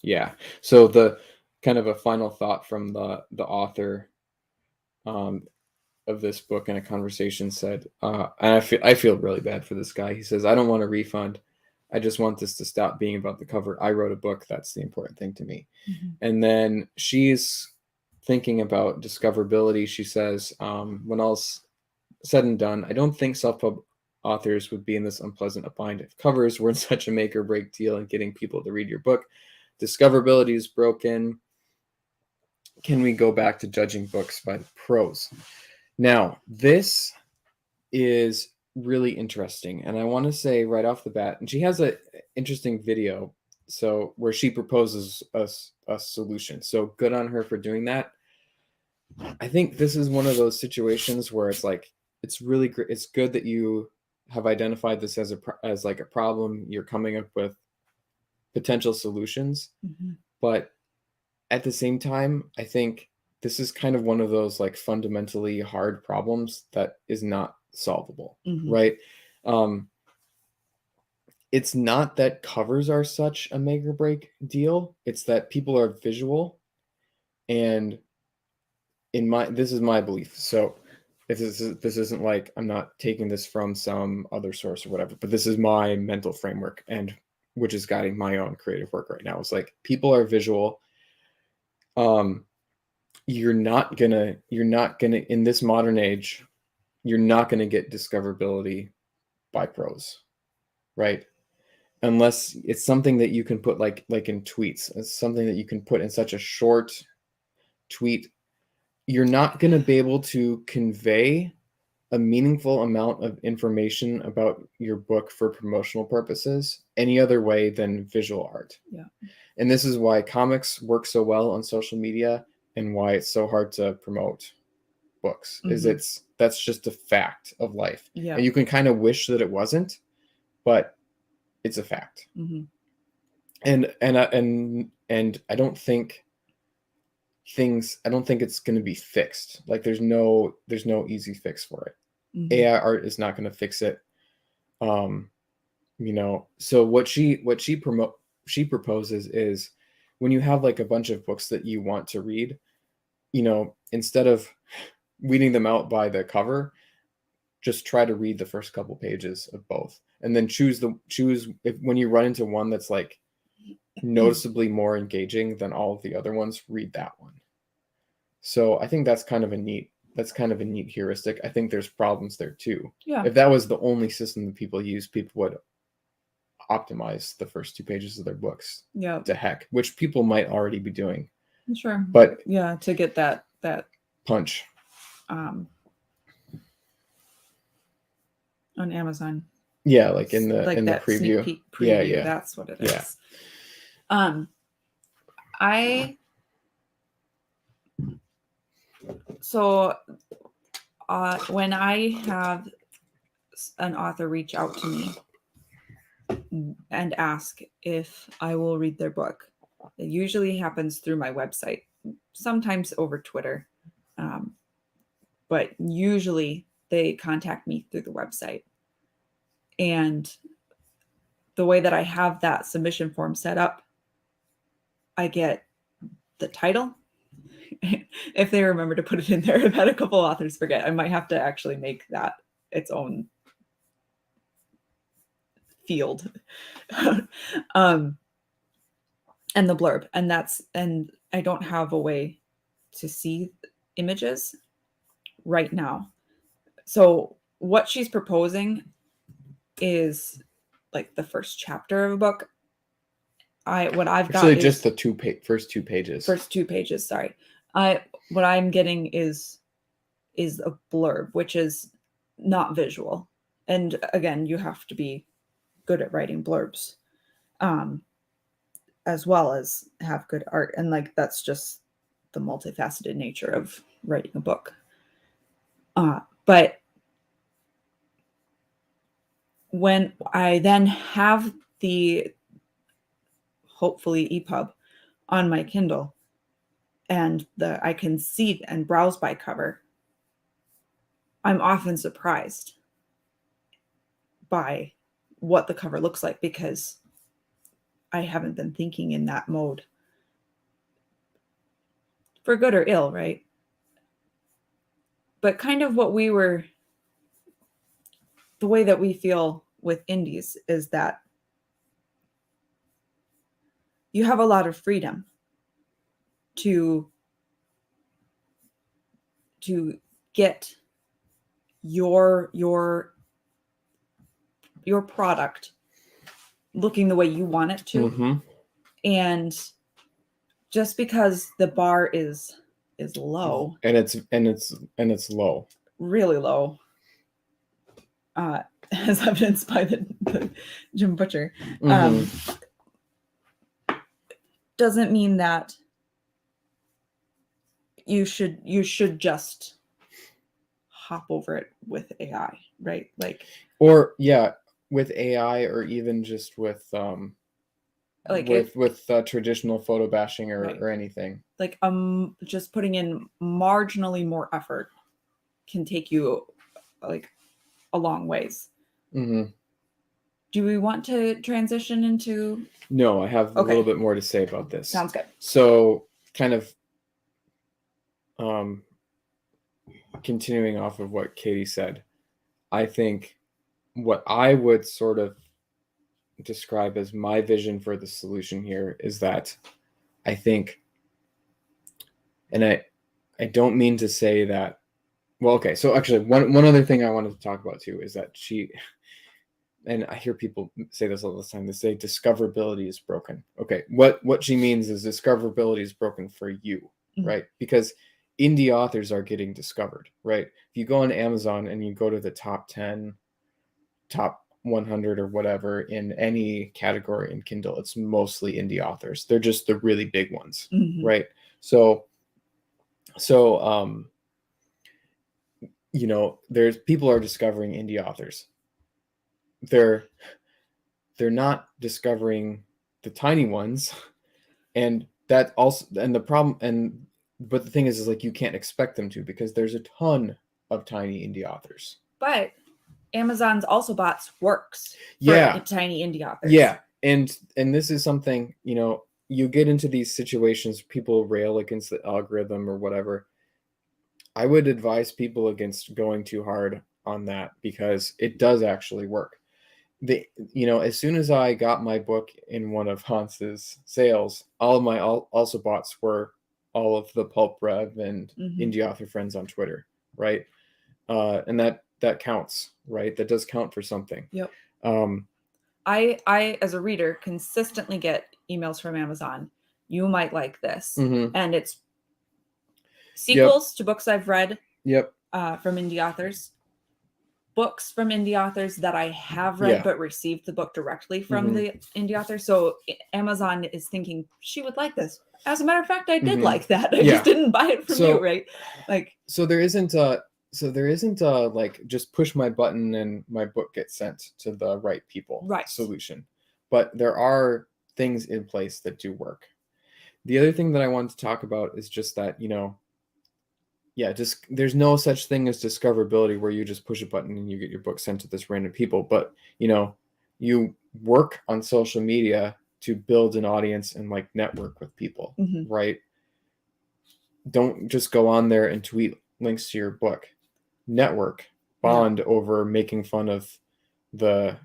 Yeah. So the kind of a final thought from the author of this book in a conversation said, and I feel really bad for this guy. He says, "I don't want a refund. I just want this to stop being about the cover. I wrote a book. That's the important thing to me." And then she's thinking about discoverability. She says, when all's said and done, I don't think self-pub authors would be in this unpleasant bind if covers weren't such a make or break deal in getting people to read your book. Discoverability is broken. Can we go back to judging books by the pros? Now, this is really interesting. And I want to say right off the bat, and she has an interesting video so where she proposes a solution. So good on her for doing that. I think this is one of those situations where it's like, it's really great. It's good that you have identified this as like a problem. You're coming up with potential solutions. Mm-hmm. But at the same time, I think this is kind of one of those like fundamentally hard problems that is not solvable, Mm-hmm. right? It's not that covers are such a make or break deal. It's that people are visual, and this is my belief. So if this isn't like, I'm not taking this from some other source or whatever, but this is my mental framework, and which is guiding my own creative work right now. It's like people are visual. You're not gonna in this modern age, you're not gonna get discoverability by prose, right? Unless it's something that you can put like in tweets. It's something that you can put in such a short tweet. You're not going to be able to convey a meaningful amount of information about your book for promotional purposes any other way than visual art. Yeah. And this is why comics work so well on social media, and why it's so hard to promote books. Mm-hmm. Is that's just a fact of life. Yeah. And you can kind of wish that it wasn't, but it's a fact. Mm-hmm. And I don't think it's going to be fixed. Like there's no easy fix for it. Mm-hmm. AI art is not going to fix it. So what she proposes is, when you have like a bunch of books that you want to read, instead of weeding them out by the cover, just try to read the first couple pages of both, and then choose when you run into one that's like noticeably more engaging than all of the other ones, read that one. So I think that's kind of a neat heuristic. I think there's problems there too. Yeah. If that was the only system that people use, people would optimize the first 2 pages of their books. Yeah. To heck, which people might already be doing. Sure. But yeah, to get that punch. On Amazon. Yeah, like in the like in that the preview. Sneak peek preview. Yeah. That's what it Yeah. is. When I have an author reach out to me and ask if I will read their book, it usually happens through my website, sometimes over Twitter, but usually they contact me through the website. And the way that I have that submission form set up, I get the title. If they remember to put it in there. I've had a couple authors forget. I might have to actually make that its own field. And the blurb. And I don't have a way to see images right now. So what she's proposing is like the first chapter of a book. What I've got actually just the first 2 pages. First 2 pages, sorry. What I'm getting is a blurb, which is not visual. And again, you have to be good at writing blurbs, as well as have good art. And like, that's just the multifaceted nature of writing a book. But when I then have the hopefully EPUB on my Kindle, and I can see and browse by cover, I'm often surprised by what the cover looks like, because I haven't been thinking in that mode, for good or ill, right? But kind of the way that we feel with indies is that you have a lot of freedom to get your product looking the way you want it to. Mm-hmm. And just because the bar is low, and it's low, really low, as evidenced by the Jim Butcher, doesn't mean that you should just hop over it with AI, right? Like, or with AI, or even just with traditional photo bashing or anything. Like, just putting in marginally more effort can take you like a long ways. Do we want to transition into? No, I have a little bit more to say about this. Sounds good. So, kind of continuing off of what Katie said, I think what I would sort of describe as my vision for the solution here is that I think, and I don't mean to say that, well, okay, so actually one other thing I wanted to talk about too is that and I hear people say this all the time, they say discoverability is broken. Okay, what she means is discoverability is broken for you, right? Because indie authors are getting discovered, right? If you go on Amazon and you go to the top 10, top 100 or whatever in any category in Kindle, it's mostly indie authors. They're just the really big ones, right? So there's people are discovering indie authors. They're not discovering the tiny ones, and that also, and the problem, but the thing is like you can't expect them to, because there's a ton of tiny indie authors. But Amazon's also bought works for tiny indie authors. Yeah, and this is something, you get into these situations, people rail against the algorithm or whatever. I would advise people against going too hard on that, because it does actually work. As soon as I got my book in one of Hans's sales, all of my also bots were all of the Pulp Rev and indie author friends on Twitter, right? And that counts, right? That does count for something. Yep. I as a reader consistently get emails from Amazon. You might like this, and it's sequels to books I've read. From indie authors. Books from indie authors that I have read but received the book directly from the indie author. So Amazon is thinking she would like this. As a matter of fact, I did like that. I just didn't buy it from you, right? Like, so there isn't like just push my button and my book gets sent to the right people solution. But there are things in place that do work. The other thing that I wanted to talk about is just that, just there's no such thing as discoverability where you just push a button and you get your book sent to this random people. But, you work on social media to build an audience and like network with people, right? Don't just go on there and tweet links to your book. Network, bond over making fun of the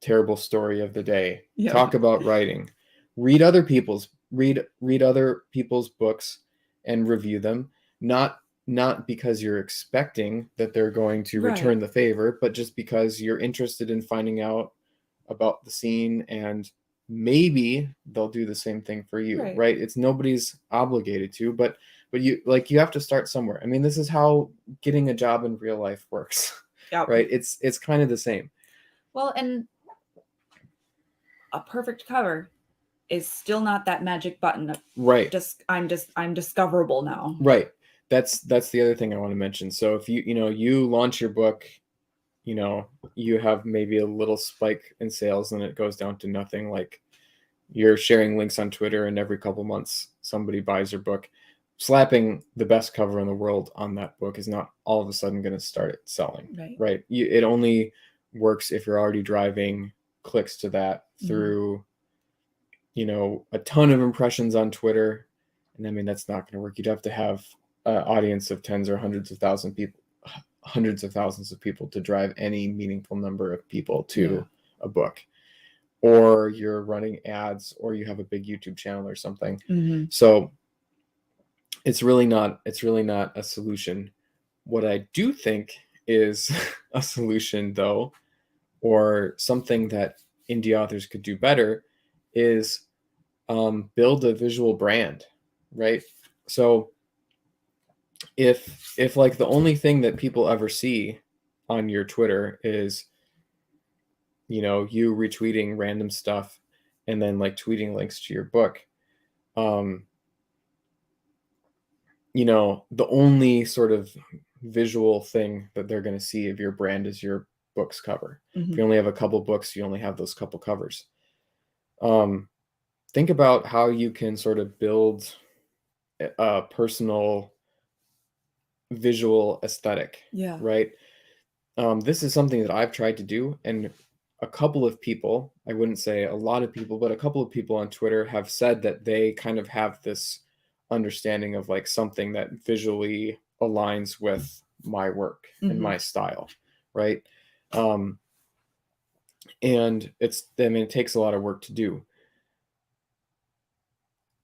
terrible story of the day. Talk about writing. Read other people's books and review them. Not because you're expecting that they're going to return the favor, but just because you're interested in finding out about the scene, and maybe they'll do the same thing for you, right? It's nobody's obligated to, but you have to start somewhere. I mean, this is how getting a job in real life works, right? It's kind of the same. Well, and a perfect cover is still not that magic button. Right. I'm discoverable now. Right. That's the other thing I want to mention. So if you launch your book, you have maybe a little spike in sales and it goes down to nothing. Like, you're sharing links on Twitter and every couple months somebody buys your book. Slapping the best cover in the world on that book is not all of a sudden going to start it selling, right? It only works if you're already driving clicks to that through, a ton of impressions on Twitter. And I mean, that's not going to work. You'd have to have an audience of tens or hundreds of thousands of people to drive any meaningful number of people to a book. Or you're running ads, or you have a big YouTube channel or something. So it's really not a solution. What I do think is a solution, though, or something that indie authors could do better, is build a visual brand, right? So if like the only thing that people ever see on your Twitter is, you know, you retweeting random stuff and then like tweeting links to your book. You know, the only sort of visual thing that they're going to see of your brand is your book's cover. If you only have a couple books, you only have those couple covers. Think about how you can sort of build a personal visual aesthetic, right? This is something that I've tried to do, and a couple of people, I wouldn't say a lot of people, but a couple of people on Twitter have said that they kind of have this understanding of like something that visually aligns with my work and my style, right? And it takes a lot of work to do.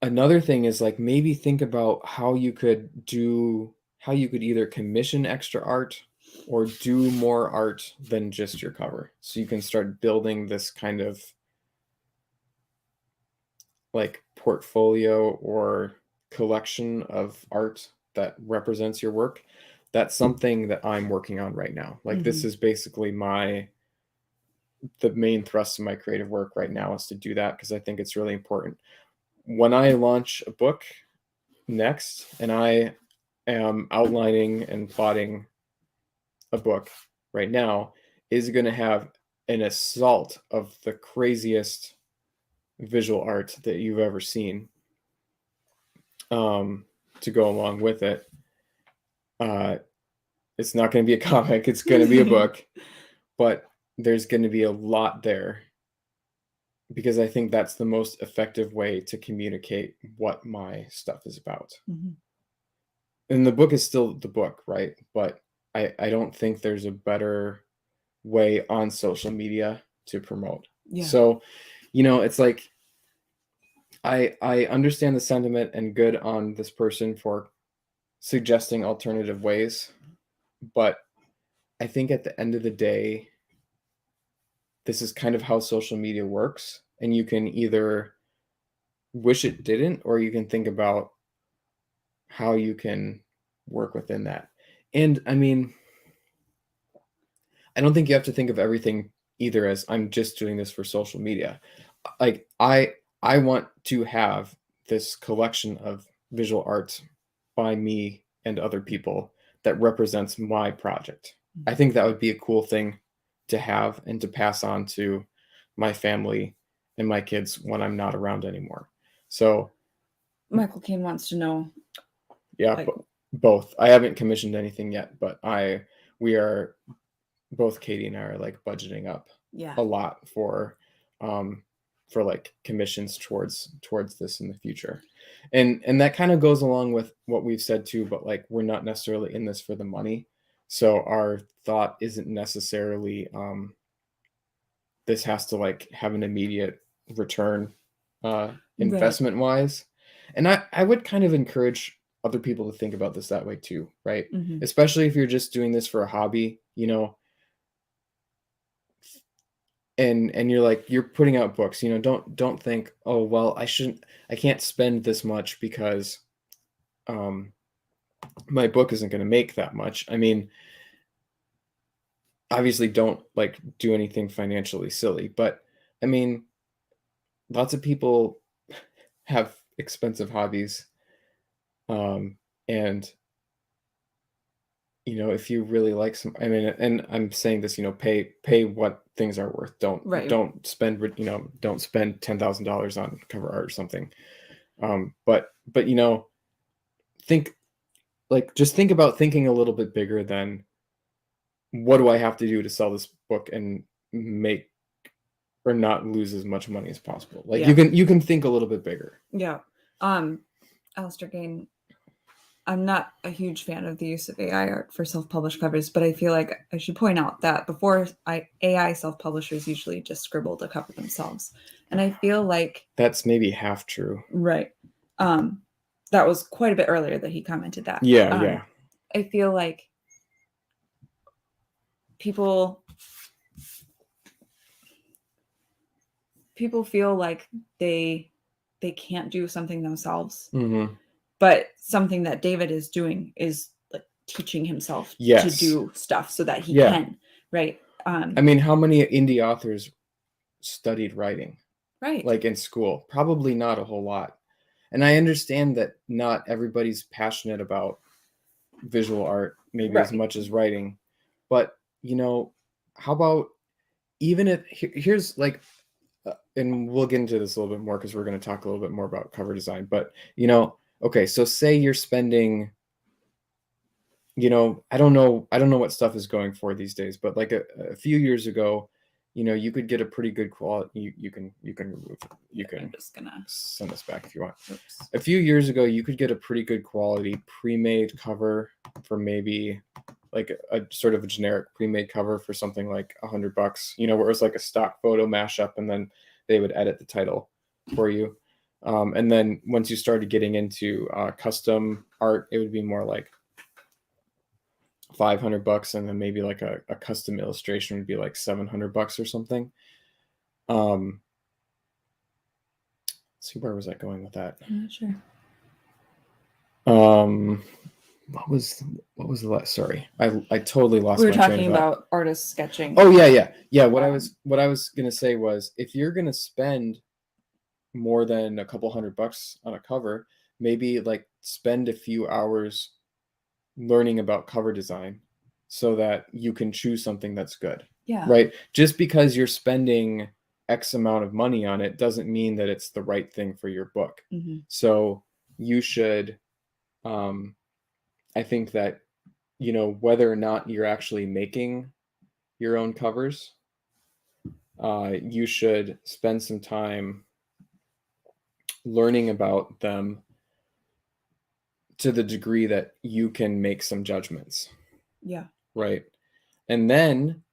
Another thing is like maybe think about how you could either commission extra art or do more art than just your cover. So you can start building this kind of like portfolio or collection of art that represents your work. That's something that I'm working on right now. Like this is basically the main thrust of my creative work right now is to do that, because I think it's really important. When I launch a book next, and I am outlining and plotting a book right now, is going to have an assault of the craziest visual art that you've ever seen to go along with it. It's not going to be a comic, it's going to be a book, but there's going to be a lot there, because I think that's the most effective way to communicate what my stuff is about. And the book is still the book, right? But I don't think there's a better way on social media to promote. So, you know, it's like I understand the sentiment and good on this person for suggesting alternative ways, but I think at the end of the day, this is kind of how social media works, and you can either wish it didn't, or you can think about how you can work within that. And I mean, I don't think you have to think of everything either as I'm just doing this for social media. Like I want to have this collection of visual art by me and other people that represents my project. I think that would be a cool thing to have and to pass on to my family and my kids when I'm not around anymore. So Michael Caine wants to know. Yeah, like, both. I haven't commissioned anything yet, but we are, both Katie and I are like budgeting up a lot for like commissions towards this in the future. And that kind of goes along with what we've said too, but like we're not necessarily in this for the money. So our thought isn't necessarily this has to like have an immediate return investment wise. And I would kind of encourage other people to think about this that way too, right? Especially if you're just doing this for a hobby, you know, and you're like, you're putting out books, you know, don't think, oh, well, I can't spend this much because my book isn't going to make that much. I mean, obviously don't like do anything financially silly, but I mean, lots of people have expensive hobbies. And you know, if you really like I mean, and I'm saying this, you know, pay what things are worth. Don't spend, you know, don't spend $10,000 on cover art or something. But you know, just think about thinking a little bit bigger than what do I have to do to sell this book and make or not lose as much money as possible. Like you can think a little bit bigger. Yeah. Alistair Gain, I'm not a huge fan of the use of AI art for self-published covers, but I feel like I should point out that before AI self-publishers usually just scribbled a cover themselves. And I feel like that's maybe half true. Right. That was quite a bit earlier that he commented that. Yeah. I feel like people feel like they can't do something themselves. But something that David is doing is like teaching himself Yes. to do stuff so that he Yeah. can, right? I mean, how many indie authors studied writing, Right. like in school? Probably not a whole lot. And I understand that not everybody's passionate about visual art, maybe as Right. much as writing. But, you know, how about even if here's like, and we'll get into this a little bit more because we're going to talk a little bit more about cover design. But, you know, okay, so say you're spending, you know, I don't know what stuff is going for these days, but like a few years ago, you know, you could get a pretty good quality. You can remove, you can I'm just gonna send this back if you want. oops. A few years ago, you could get a pretty good quality pre-made cover for maybe like a sort of a generic pre-made cover for something like $100, you know, where it was like a stock photo mashup, and then they would edit the title for you. And then once you started getting into custom art, it would be more like $500, and then maybe like a custom illustration would be like $700 or something. Let's see, where was I going with that? I'm not sure. What was the last? Sorry, I totally lost. We were my train talking of thought. about artists sketching. Oh yeah. What I was gonna say was, if you're gonna spend more than a couple $100 on a cover, maybe like spend a few hours learning about cover design so that you can choose something that's good. Yeah. Right. Just because you're spending X amount of money on it doesn't mean that it's the right thing for your book. Mm-hmm. So you should, I think that, you know, whether or not you're actually making your own covers, you should spend some time learning about them to the degree that you can make some judgments. Yeah. Right. And then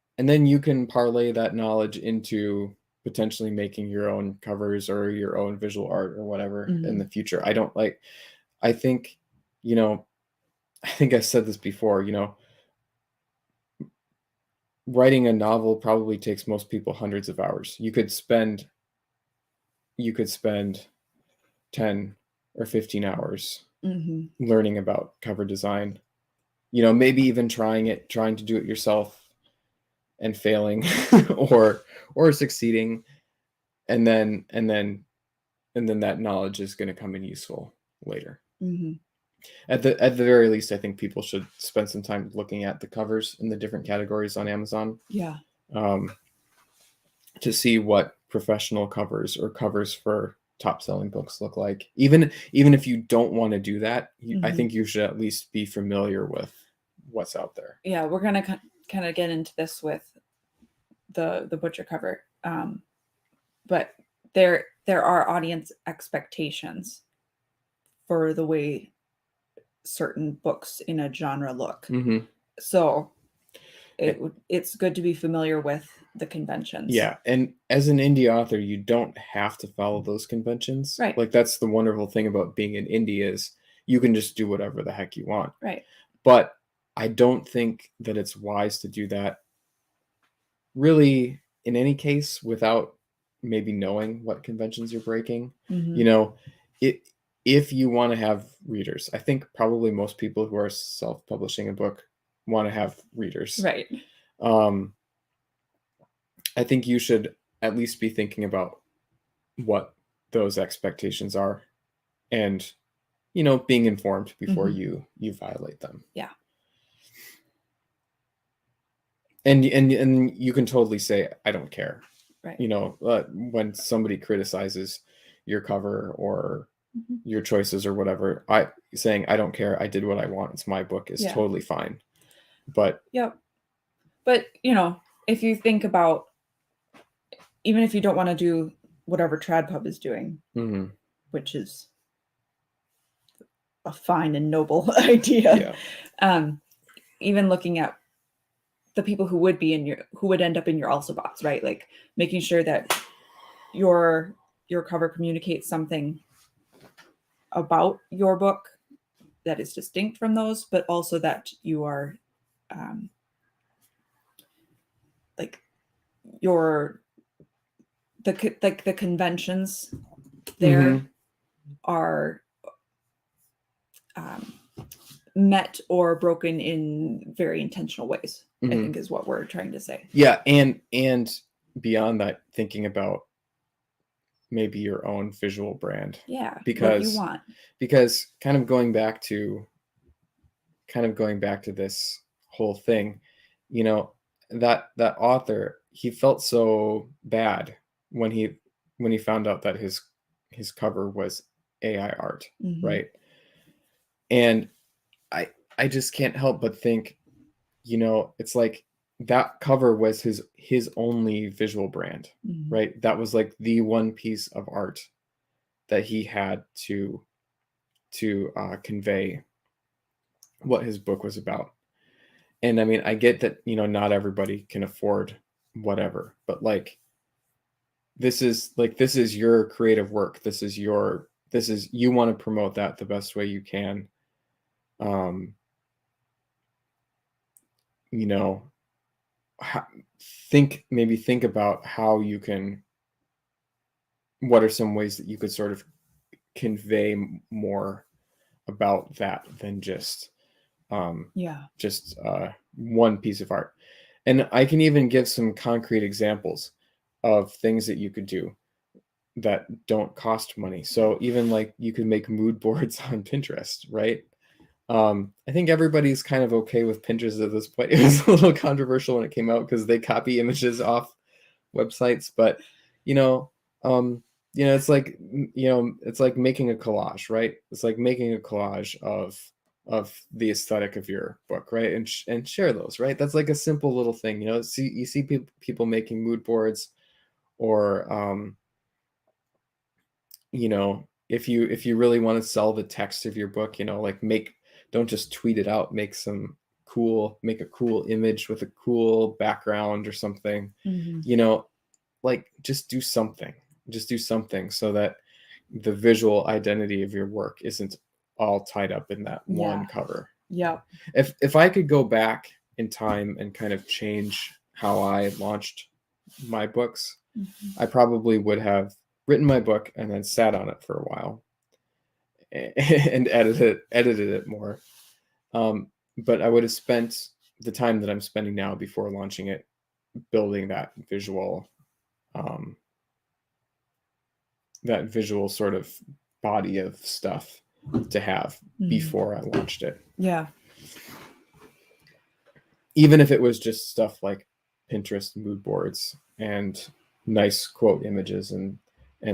you can parlay that knowledge into potentially making your own covers or your own visual art or whatever in the future. I think, you know, I think I said this before, you know, writing a novel probably takes most people hundreds of hours. You could spend 10 or 15 hours learning about cover design, you know, maybe even trying to do it yourself and failing or succeeding. And then that knowledge is going to come in useful later. At the very least, I think people should spend some time looking at the covers in the different categories on Amazon. Yeah. To see what professional covers or covers for top selling books look like. Even if you don't want to do that, I think you should at least be familiar with what's out there. Yeah, we're gonna kind of get into this with the butcher cover, but there are audience expectations for the way certain books in a genre look. So it's good to be familiar with the conventions. Yeah, and as an indie author, you don't have to follow those conventions. Right. Like, that's the wonderful thing about being an indie, is you can just do whatever the heck you want. Right. But I don't think that it's wise to do that really in any case without maybe knowing what conventions you're breaking. You know, if you want to have readers, I think probably most people who are self-publishing a book want to have readers. Right. I think you should at least be thinking about what those expectations are, and, you know, being informed before you violate them. Yeah. And you can totally say, I don't care. Right. You know, when somebody criticizes your cover or your choices or whatever, saying I don't care, I did what I want, it's my book, is totally fine. But but you know, if you think about, even if you don't want to do whatever TradPub is doing, which is a fine and noble idea, even looking at the people who would end up in your also bots, right? Like making sure that your cover communicates something about your book that is distinct from those, but also that you are like the conventions there are met or broken in very intentional ways. Mhm. I think is what we're trying to say. Yeah, and beyond that, thinking about maybe your own visual brand. Yeah, what Because you want. because kind of going back to this whole thing, you know, that author, he felt so bad when he found out that his cover was AI art, Mhm. right? And I just can't help but think, you know, it's like that cover was his only visual brand, Mhm. right? That was like the one piece of art that he had to convey what his book was about. And I mean, I get that, you know, not everybody can afford whatever, but like this is your creative work. This is you want to promote that the best way you can. You know, think about how you can, what are some ways that you could sort of convey more about that than just one piece of art. And I can even give some concrete examples of things that you could do that don't cost money. So even like you could make mood boards on Pinterest, right? I think everybody's kind of okay with Pinterest at this point. It was a little controversial when it came out because they copy images off websites, but you know, it's like, it's like making a collage, right? It's like making a collage of the aesthetic of your book, right? And share those, right? That's like a simple little thing, you see people making mood boards, or if you really want to sell the text of your book, like don't just tweet it out, make a cool image with a cool background or something. Mhm. Like just do something so that the visual identity of your work isn't all tied up in that one cover. Yeah. If I could go back in time and kind of change how I launched my books, I probably would have written my book and then sat on it for a while and edited it more. But I would have spent the time that I'm spending now before launching it building that visual sort of body of stuff to have before I launched it. Yeah. Even if it was just stuff like Pinterest mood boards and nice quote images and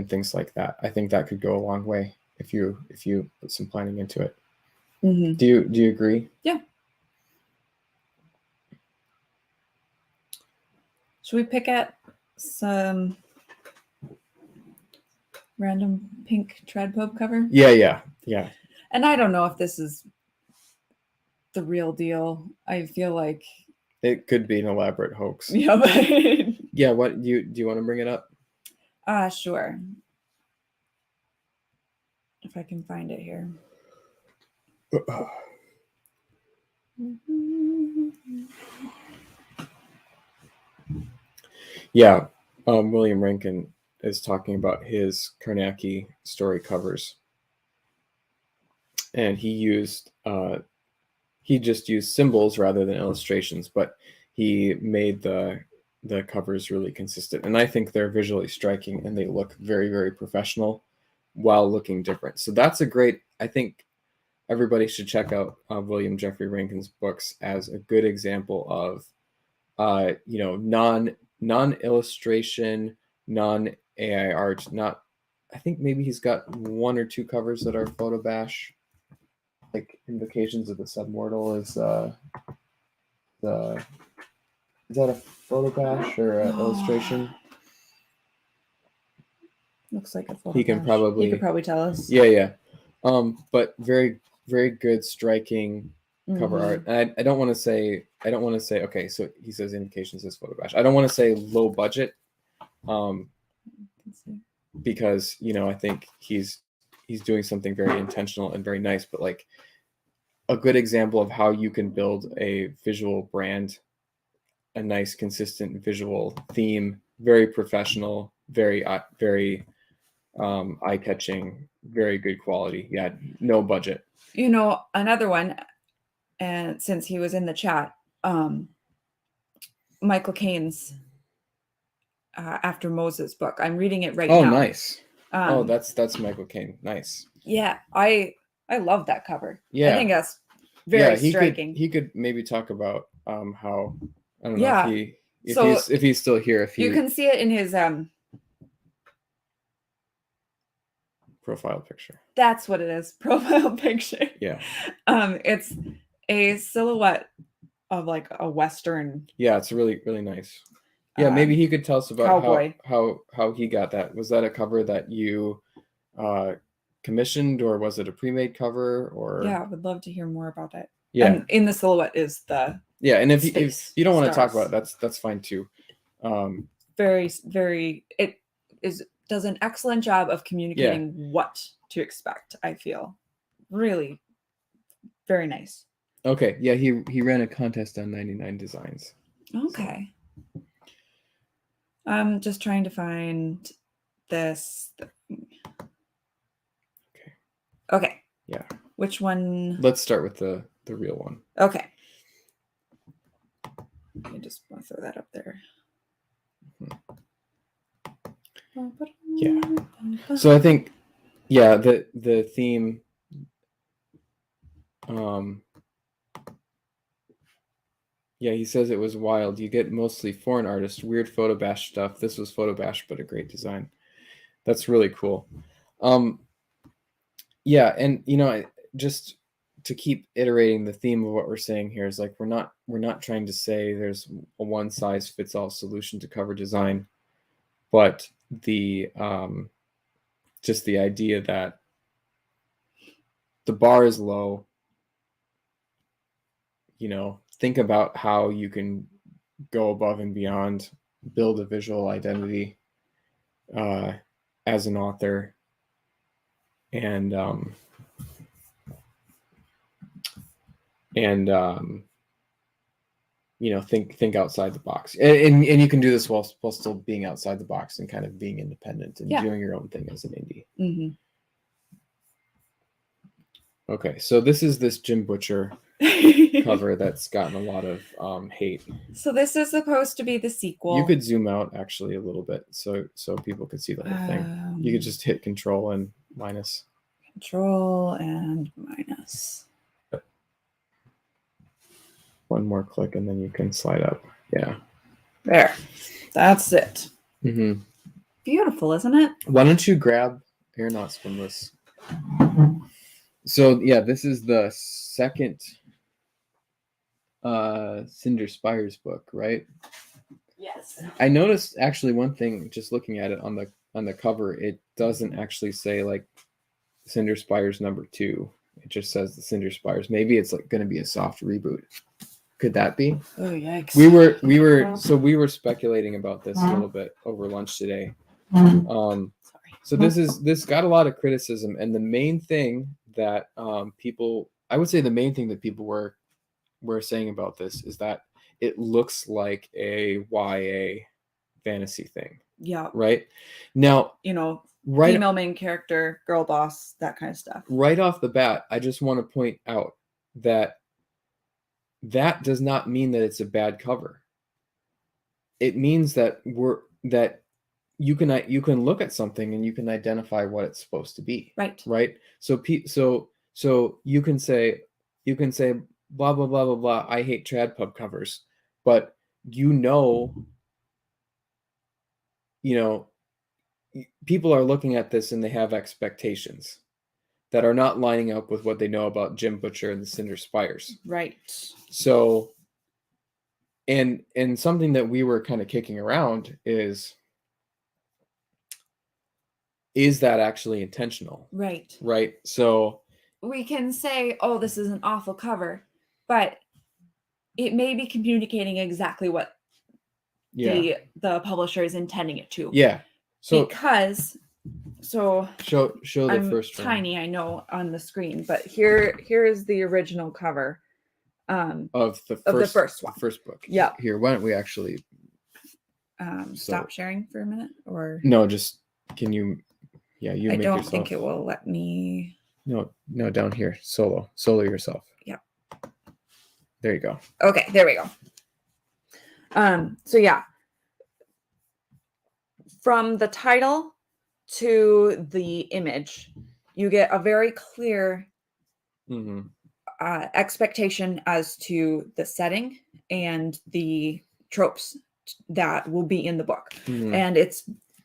things like that. I think that could go a long way if you put some planning into it. Mm-hmm. Do you agree? Yeah. Should we pick at some random pink Treadpub cover? Yeah. And I don't know if this is the real deal. I feel like it could be an elaborate hoax. Yeah, but yeah. What do you want to bring it up? Sure. If I can find it here. Yeah, William Rankin is talking about his Carnacki story covers, and he just used symbols rather than illustrations, but he made the covers really consistent, and I think they're visually striking and they look very, very professional while looking different. So that's a great, I think everybody should check out William Jeffrey Rankin's books as a good example of non-illustration, non-AI art. Not, I think maybe he's got one or two covers that are photo bash, like Invocations of the Submortal is that a photo bash or an illustration? Looks like a photo. He could probably tell us. Yeah. But very, very good, striking cover art. And I don't want to say okay, so he says Indications is photo bash. I don't want to say low budget, because I think he's doing something very intentional and very nice, but like a good example of how you can build a visual brand, a nice consistent visual theme, very professional, very eye-catching, very good quality. Yeah, no budget. Another one, and since he was in the chat, Michael Caine's After Moses book. I'm reading it right now. Oh, nice. That's Michael Caine. Nice. Yeah, I love that cover. Yeah, I think that's very striking. He could maybe talk about how, I don't know Yeah. if he's still here. You can see it in his profile picture. That's what it is. Profile picture. Yeah. It's a silhouette of like a Western. Yeah, it's really, really nice. Yeah, maybe he could tell us about cowboy. how he got that. Was that a cover that you commissioned, or was it a pre-made cover? Or yeah, I would love to hear more about it. Yeah, and in the silhouette is the and if you don't want to talk about it, that's fine too. Very, very. It does an excellent job of communicating what to expect. I feel really very nice. Okay, yeah, he ran a contest on 99 designs. Okay. So. I'm just trying to find this thing. Okay. Yeah. Which one? Let's start with the real one. Okay. I just want to throw that up there. Yeah. So I think, the theme, he says it was wild. You get mostly foreign artists, weird photo bash stuff. This was photo bash, but a great design. That's really cool. Yeah, and just to keep iterating the theme of what we're saying here is like we're not trying to say there's a one size fits all solution to cover design, but the just the idea that the bar is low. Think about how you can go above and beyond, build a visual identity as an author, and think outside the box, and you can do this while still being outside the box and kind of being independent and doing your own thing as an indie. Mm-hmm. Okay, so this is this Jim Butcher cover that's gotten a lot of hate. So this is supposed to be the sequel. You could zoom out actually a little bit so people could see the whole thing. You could just hit Control and minus. Control and minus. One more click and then you can slide up. Yeah. There. That's it. Mm-hmm. Beautiful, isn't it? Why don't you grab Aeronauts from this? So yeah, this is the second Cinder Spires book, right? Yes. I noticed actually one thing just looking at it on the cover, it doesn't actually say like Cinder Spires #2. It just says the Cinder Spires. Maybe it's like going to be a soft reboot. Could that be? Oh yikes. We were speculating about this a little bit over lunch today. So this got a lot of criticism, and the main thing that people were saying about this is that it looks like a YA fantasy thing. Yeah. Right? Now, female main character, girl boss, that kind of stuff. Right off the bat, I just want to point out that does not mean that it's a bad cover. It means that you can look at something and you can identify what it's supposed to be. Right. So you can say blah blah blah blah blah. I hate trad pub covers, but people are looking at this and they have expectations that are not lining up with what they know about Jim Butcher and the Cinder Spires. Right. So, and something that we were kind of kicking around is that actually intentional? Right. Right. So we can say, oh, this is an awful cover, but it may be communicating exactly what the publisher is intending it to. Yeah. So show the I'm first tiny one. I know on the screen, but here is the original cover of the first one. The first book. Yeah. Here, why don't we actually stop sharing for a minute, or no? Just can you? Yeah, you. I don't think it will let me. No, down here, solo yourself. Yeah. There you go. Okay, there we go. So yeah, from the title to the image, you get a very clear expectation as to the setting and the tropes that will be in the book. And it's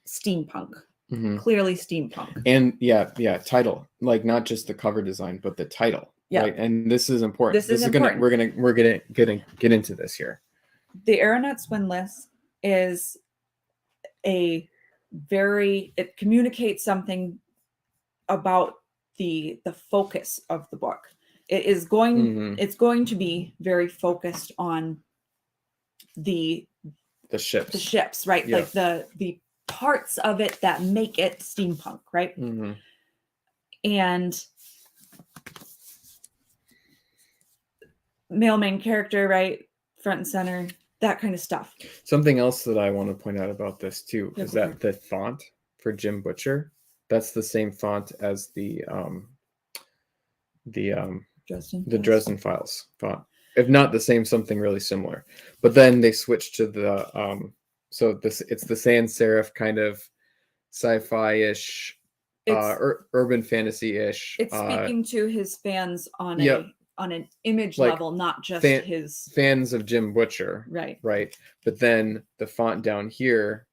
steampunk. Clearly steampunk. And title, like not just the cover design, but the title. Yeah. Right. And this is important. This is important. We're gonna get into this here. The Aeronaut's Windlass is it communicates something about the focus of the book. It is going it's going to be very focused on the ships, right? Yeah. Like the parts of it that make it steampunk, right? And male main character, right? Front and center, that kind of stuff. Something else that I want to point out about this too is that the font for Jim Butcher, that's the same font as the Dresden Files font. If not the same, something really similar. But then they switched to the it's the sans serif kind of sci-fi-ish, urban fantasy-ish. It's speaking to his fans on an image level, not just his fans of Jim Butcher. Right. But then the font down here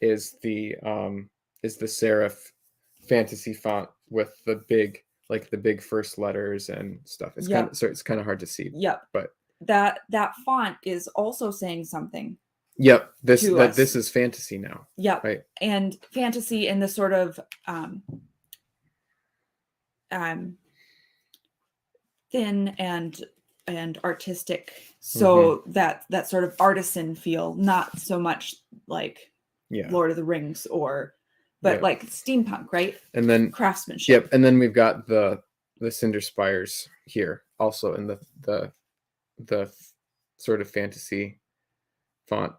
is the serif fantasy font with the big first letters and stuff. It's kind of hard to see. Yep. But that font is also saying something. Yep. This is fantasy now. Yep. Right. And fantasy in the sort of thin and artistic. So that sort of artisan feel, not so much like Lord of the Rings but like steampunk, right? And then craftsmanship. Yep. And then we've got the cinder spires here, also in the sort of fantasy font.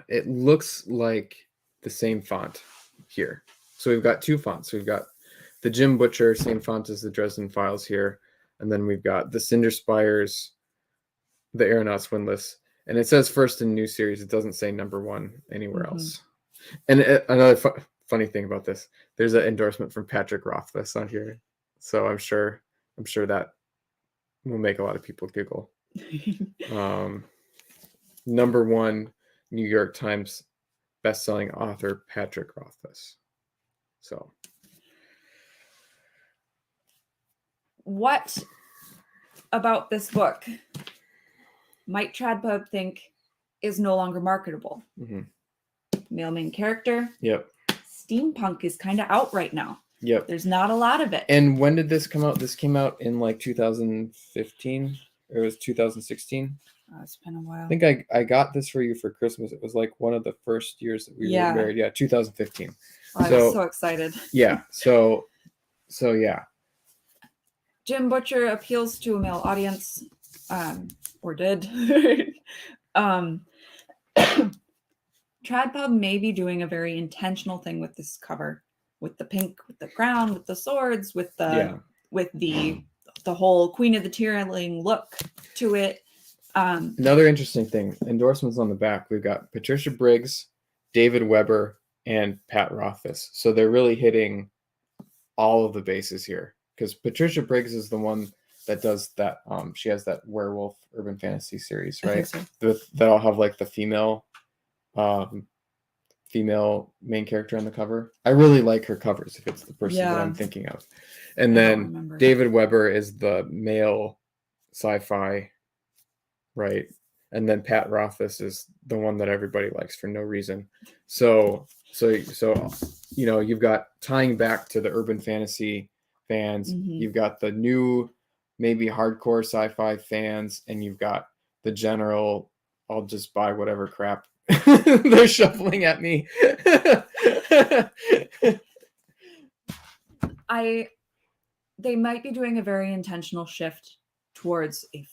It looks like the same font here. So we've got two fonts. We've got the Jim Butcher, same font as the Dresden Files here, and then we've got the cinder spires, the Aeronaut's Windlass, and it says first in new series. It doesn't say number 1 anywhere else. And another funny thing about this, there's an endorsement from Patrick Rothfuss on here, so I'm sure that will make a lot of people giggle. Number 1 New York Times best-selling author Patrick Rothfuss. So, what about this book might Tradpub think is no longer marketable? Male main character. Yep. Steampunk is kind of out right now. Yep. There's not a lot of it. And when did this come out? This came out in like 2015, or it was 2016. It's been a while. I think I got this for you for Christmas. It was like one of the first years that we were married. Yeah, 2015. Oh, I was so excited. Yeah. So yeah. Jim Butcher appeals to a male audience, or did. Tradpub may be doing a very intentional thing with this cover, with the pink, with the crown, with the swords, with the whole Queen of the Tearling look to it. Another interesting thing, endorsements on the back. We've got Patricia Briggs, David Weber, and Pat Rothfuss. So they're really hitting all of the bases here, because Patricia Briggs is the one that does that. She has that werewolf urban fantasy series, right? I think so. That'll have like the female main character on the cover. I really like her covers, if it's the person that I'm thinking of. And then David Weber is the male sci-fi, right? And then Pat Rothfuss is the one that everybody likes for no reason. So you've got tying back to the urban fantasy fans. You've got the new, maybe hardcore sci-fi fans, and you've got the general, I'll just buy whatever crap they're shuffling at me. They might be doing a very intentional shift towards a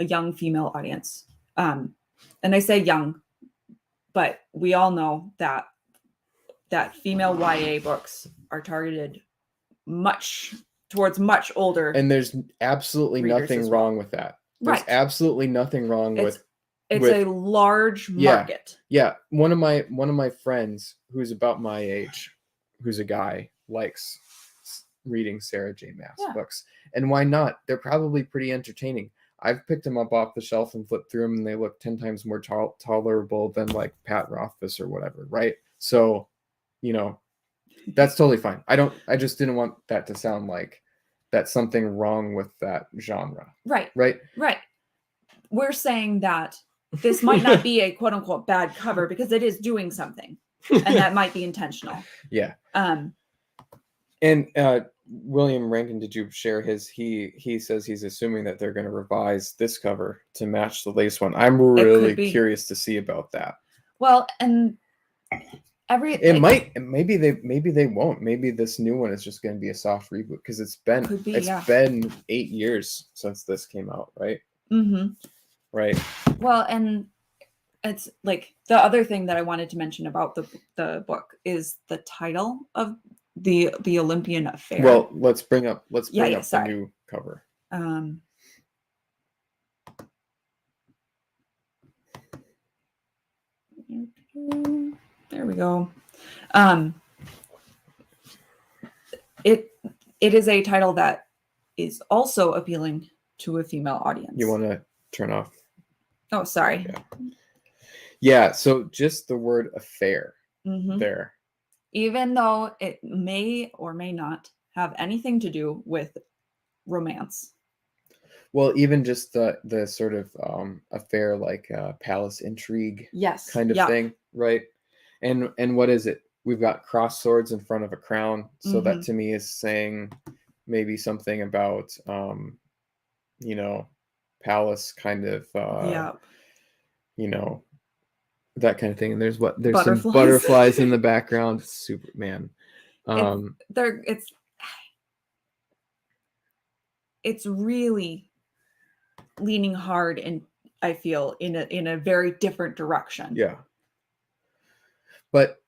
young female audience. And I say young, but we all know that female YA books are targeted much towards much older. And there's absolutely nothing wrong with that. There's absolutely nothing wrong with a large market. Yeah. One of my friends who's about my age, who's a guy, likes reading Sarah J. Maas books. And why not? They're probably pretty entertaining. I've picked them up off the shelf and flipped through them, and they look 10 times more tolerable than like Pat Rothfuss or whatever, right? So, that's totally fine. I just didn't want that to sound like that's something wrong with that genre. Right. Right. Right. We're saying that this might not be a quote unquote bad cover because it is doing something, and that might be intentional. Yeah. And William Rankin, did you share his? He says he's assuming that they're going to revise this cover to match the latest one. I'm really curious to see about that. Well, and maybe they won't. Maybe this new one is just going to be a soft reboot because it's been 8 years since this came out, right? Mm-hmm. Right. Well, and it's like the other thing that I wanted to mention about the book is the title of the Olympian Affair. Well, let's bring up the new cover. There we go. It is a title that is also appealing to a female audience. You want to turn off? Oh, sorry. Yeah. So just the word affair there. Even though it may or may not have anything to do with romance. Well, even just the sort of affair, like palace intrigue, kind of thing, right? And what is it? We've got crossed swords in front of a crown, so that to me is saying maybe something about palace kind of that kind of thing. And there's some butterflies in the background. Superman. It's really leaning hard, and I feel in a very different direction. Yeah. But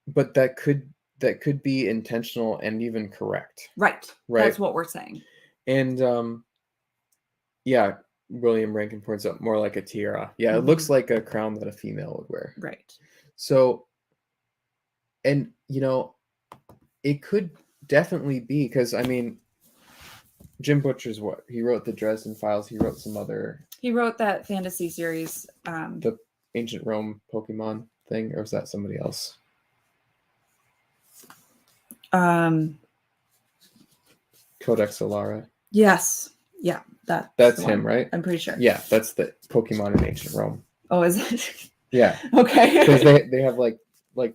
that could be intentional and even correct. Right. That's what we're saying. And William Rankin points out more like a tiara. Yeah, it looks like a crown that a female would wear. Right. So, and it could definitely be because Jim Butcher's what? He wrote the Dresden Files. He wrote some other. He wrote that fantasy series. The Ancient Rome Pokemon thing, or was that somebody else? Codex Solara. Yes. Yeah. That's him, right? I'm pretty sure. Yeah, that's the Pokemon in Ancient Rome. Oh, is it? Yeah. Okay. Because they have like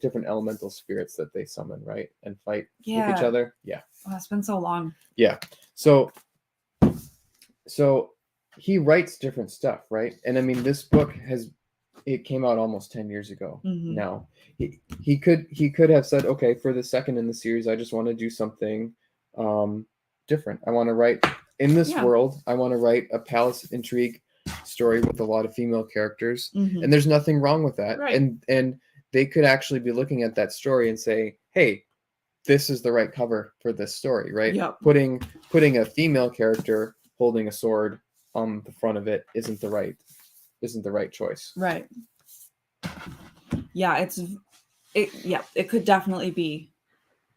different elemental spirits that they summon, right? And fight with each other. Yeah. Oh, it's been so long. Yeah. So he writes different stuff, right? And this book it came out almost 10 years ago now. He could have said, okay, for the second in the series, I just want to do something different. I want to write in this world. I want to write a palace intrigue story with a lot of female characters, and there's nothing wrong with that. Right. And they could actually be looking at that story and say, hey, this is the right cover for this story, right? Yep. Putting a female character holding a sword on the front of it isn't the right choice. Right. Yeah, it could definitely be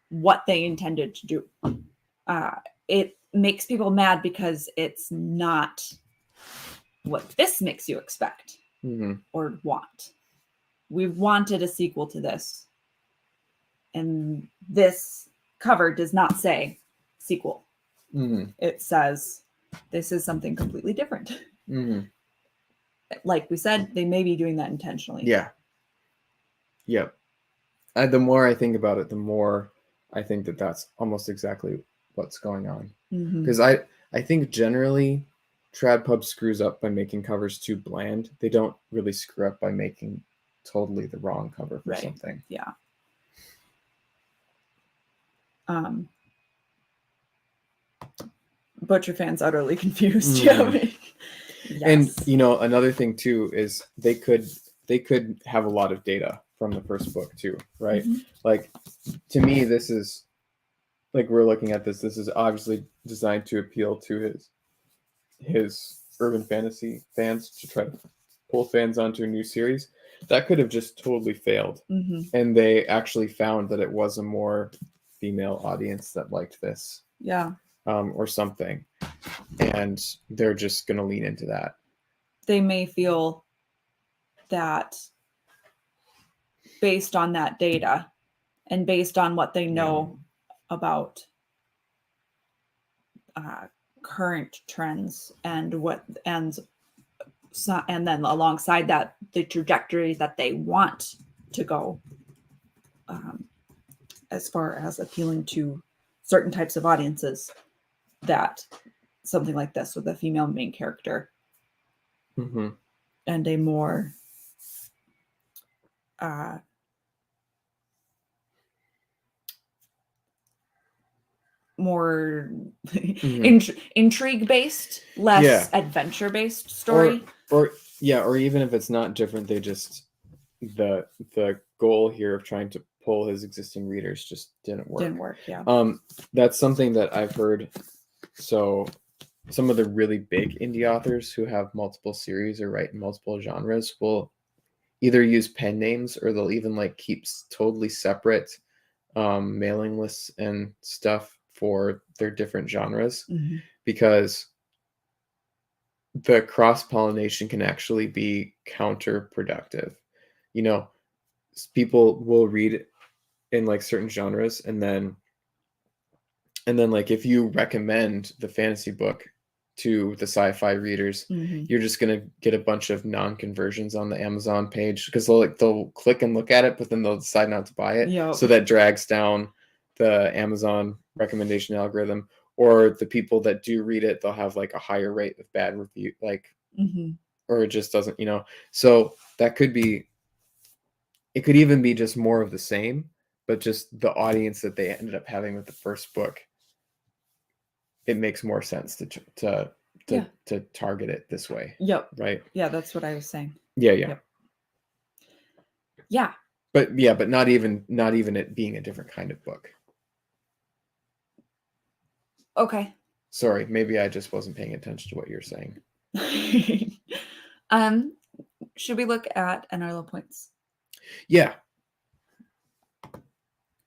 what they intended to do. It makes people mad because it's not what this makes you expect or want. We've wanted a sequel to this, and this cover does not say sequel. It says this is something completely different. Like we said, they may be doing that intentionally. Yeah. Yep. The more I think about it, the more I think that that's almost exactly what's going on. Because I think generally TradPub screws up by making covers too bland. They don't really screw up by making totally the wrong cover for something. Yeah. Butcher fans utterly confused. Yes. And another thing too is they could have a lot of data from the first book too, right? Like to me, this is like we're looking at this. This is obviously designed to appeal to his urban fantasy fans, to try to pull fans onto a new series. That could have just totally failed. And they actually found that it was a more female audience that liked this. Yeah. Or something. And they're just going to lean into that. They may feel that based on that data and based on what they know about current trends and then alongside that, the trajectory that they want to go as far as appealing to certain types of audiences, that something like this with a female main character and a more intrigue based, less adventure based story, or even if it's not different, they just the goal here of trying to pull his existing readers just didn't work. That's something that I've heard. So some of the really big indie authors who have multiple series or write in multiple genres will either use pen names, or they'll even like keep totally separate mailing lists and stuff for their different genres, because the cross-pollination can actually be counterproductive. You know, people will read in like certain genres, and then like if you recommend the fantasy book to the sci-fi readers, you're just going to get a bunch of non-conversions on the Amazon page, because they'll click and look at it, but then they'll decide not to buy it. So that drags down the Amazon recommendation algorithm. Or the people that do read it, they'll have like a higher rate of bad review, like, or it just doesn't, so that could be, it could even be just more of the same, but just the audience that they ended up having with the first book, it makes more sense to target it this way. Right. Yeah, that's what I was saying. Yeah. But not even it being a different kind of book. Okay. Sorry, maybe I just wasn't paying attention to what you're saying. Should we look at NRL points? Yeah.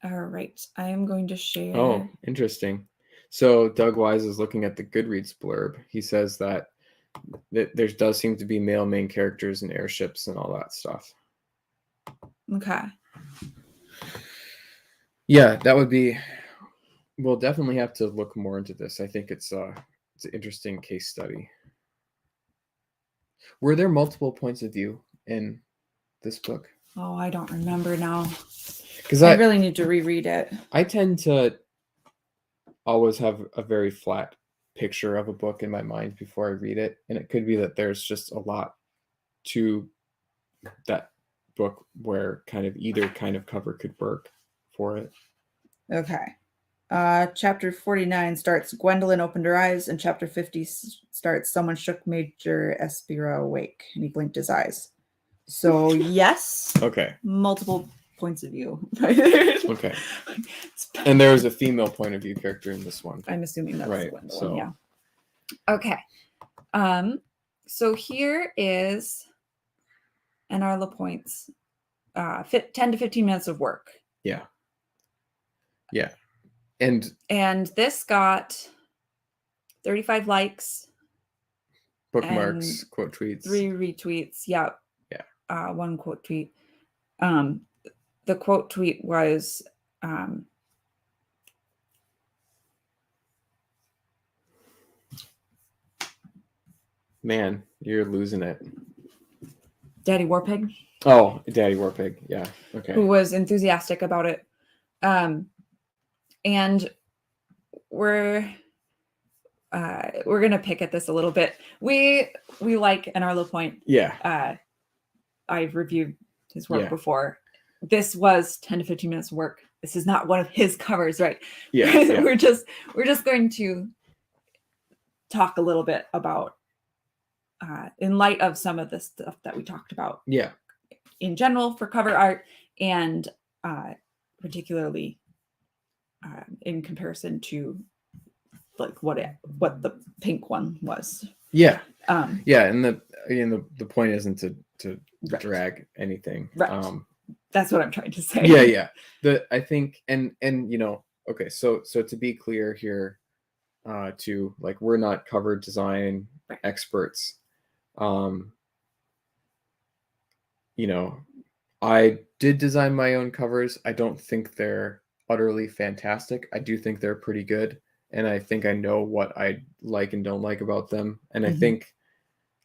All right. I am going to share. Oh, interesting. So Doug Wise is looking at the Goodreads blurb. He says that there does seem to be male main characters and airships and all that stuff. Okay. Yeah, that would be. We'll definitely have to look more into this. I think it's an interesting case study. Were there multiple points of view in this book? Oh, I don't remember now. Because I really need to reread it. I tend to always have a very flat picture of a book in my mind before I read it. And it could be that there's just a lot to that book where kind of either kind of cover could work for it. Okay. Chapter 49 starts, Gwendolyn opened her eyes, and chapter 50 starts, someone shook Major Espira awake, and he blinked his eyes. So, yes. Okay. Multiple points of view. Okay. And there was a female point of view character in this one. I'm assuming that's right. Gwendolyn, So. yeah. Okay. So here is NR points. 10 to 15 minutes of work. Yeah. And this got 35 likes, bookmarks, quote tweets, 3 retweets. Yeah. 1 quote tweet. The quote tweet was man, you're losing it. Daddy Warpig. Oh, Daddy Warpig. Yeah. Okay. Who was enthusiastic about it. And we're gonna pick at this a little bit. We like NR Point. Yeah. I've reviewed his work before. This was 10 to 15 minutes of work. This is not one of his covers, right? Yeah. we're just going to talk a little bit about in light of some of the stuff that we talked about. Yeah. In general for cover art, and particularly in comparison to like what the pink one was. Yeah. Um, Yeah, and the point isn't to Right. drag anything. Right. That's what I'm trying to say. Yeah. I think and okay, so to be clear here, to like, we're not cover design Right. experts. I did design my own covers. I don't think they're utterly fantastic. I do think they're pretty good, and I think I know what I like and don't like about them. And I think